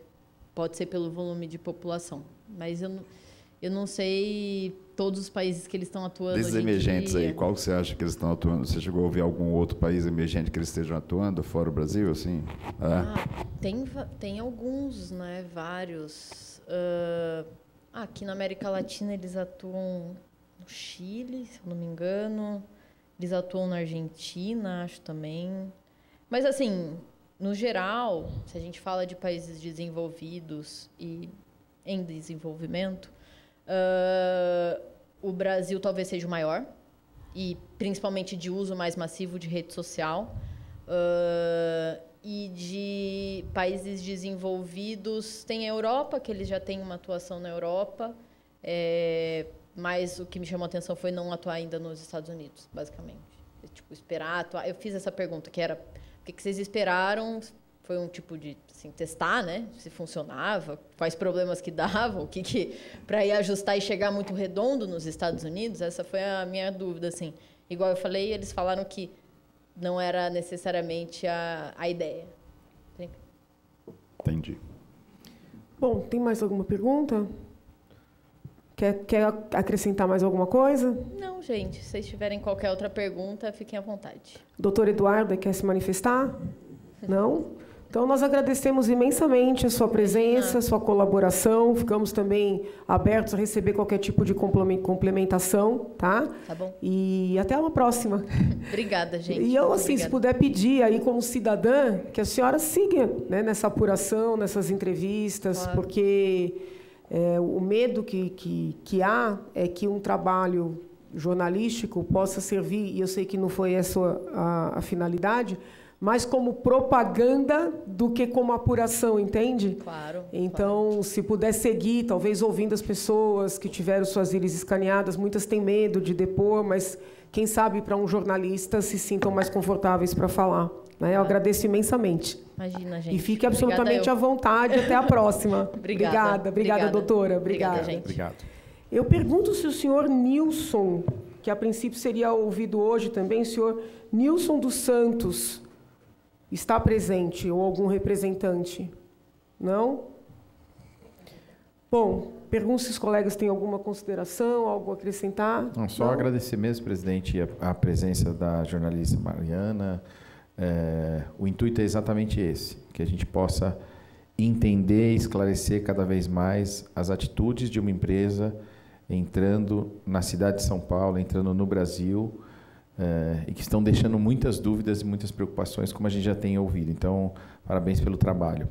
pode ser pelo volume de população. Mas eu não sei todos os países que eles estão atuando. Desses emergentes aí, qual você acha que eles estão atuando? Você chegou a ouvir algum outro país emergente que eles estejam atuando, fora o Brasil, assim? Tem alguns, né? Vários. Aqui na América Latina eles atuam no Chile, se eu não me engano. Eles atuam na Argentina, acho também. Mas, assim, no geral, se a gente fala de países desenvolvidos e em desenvolvimento, o Brasil talvez seja o maior, e principalmente de uso mais massivo de rede social. E de países desenvolvidos, tem a Europa, que eles já têm uma atuação na Europa, mas o que me chamou a atenção foi não atuar ainda nos Estados Unidos, basicamente. Tipo, esperar atuar. Eu fiz essa pergunta, que era... O que vocês esperaram? Foi um tipo de assim, testar, né? Se funcionava, quais problemas que davam, para ir ajustar e chegar muito redondo nos Estados Unidos. Essa foi a minha dúvida, assim. Igual eu falei, eles falaram que não era necessariamente a ideia. Entendi. Bom, tem mais alguma pergunta? Quer acrescentar mais alguma coisa? Não, gente. Se vocês tiverem qualquer outra pergunta, fiquem à vontade. Doutor Eduardo, quer se manifestar? Não? Então, nós agradecemos imensamente a sua presença, a sua colaboração. Ficamos também abertos a receber qualquer tipo de complementação, tá? Tá bom. E até uma próxima. Obrigada, gente. E eu, assim, se puder pedir aí como cidadã, que a senhora siga, né, nessa apuração, nessas entrevistas, claro. Porque o medo que há é que um trabalho jornalístico possa servir, e eu sei que não foi essa a finalidade, mais como propaganda do que como apuração, entende? Claro. Então, claro. Se puder seguir, talvez ouvindo as pessoas que tiveram suas íris escaneadas, muitas têm medo de depor, mas quem sabe para um jornalista se sintam mais confortáveis para falar. Né? Eu agradeço imensamente. Imagina, gente. E fique absolutamente à vontade. Até a próxima. Obrigada, doutora. Obrigada, gente. Obrigado. Eu pergunto se o senhor Nilson, que a princípio seria ouvido hoje também, o senhor Nilson dos Santos, está presente, ou algum representante? Não? Bom, pergunto se os colegas têm alguma consideração, algo a acrescentar. Não, só agradecer mesmo, presidente, a presença da jornalista Mariana. O intuito é exatamente esse, que a gente possa entender e esclarecer cada vez mais as atitudes de uma empresa entrando na cidade de São Paulo, entrando no Brasil, e que estão deixando muitas dúvidas e muitas preocupações, como a gente já tem ouvido. Então, parabéns pelo trabalho.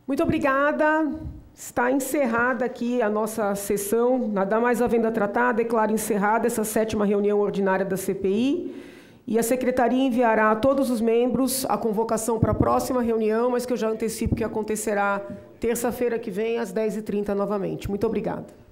Muito obrigada. Está encerrada aqui a nossa sessão. Nada mais havendo a tratar, declaro encerrada essa 7ª reunião ordinária da CPI. E a Secretaria enviará a todos os membros a convocação para a próxima reunião, mas que eu já antecipo que acontecerá terça-feira que vem, às 10h30 novamente. Muito obrigada.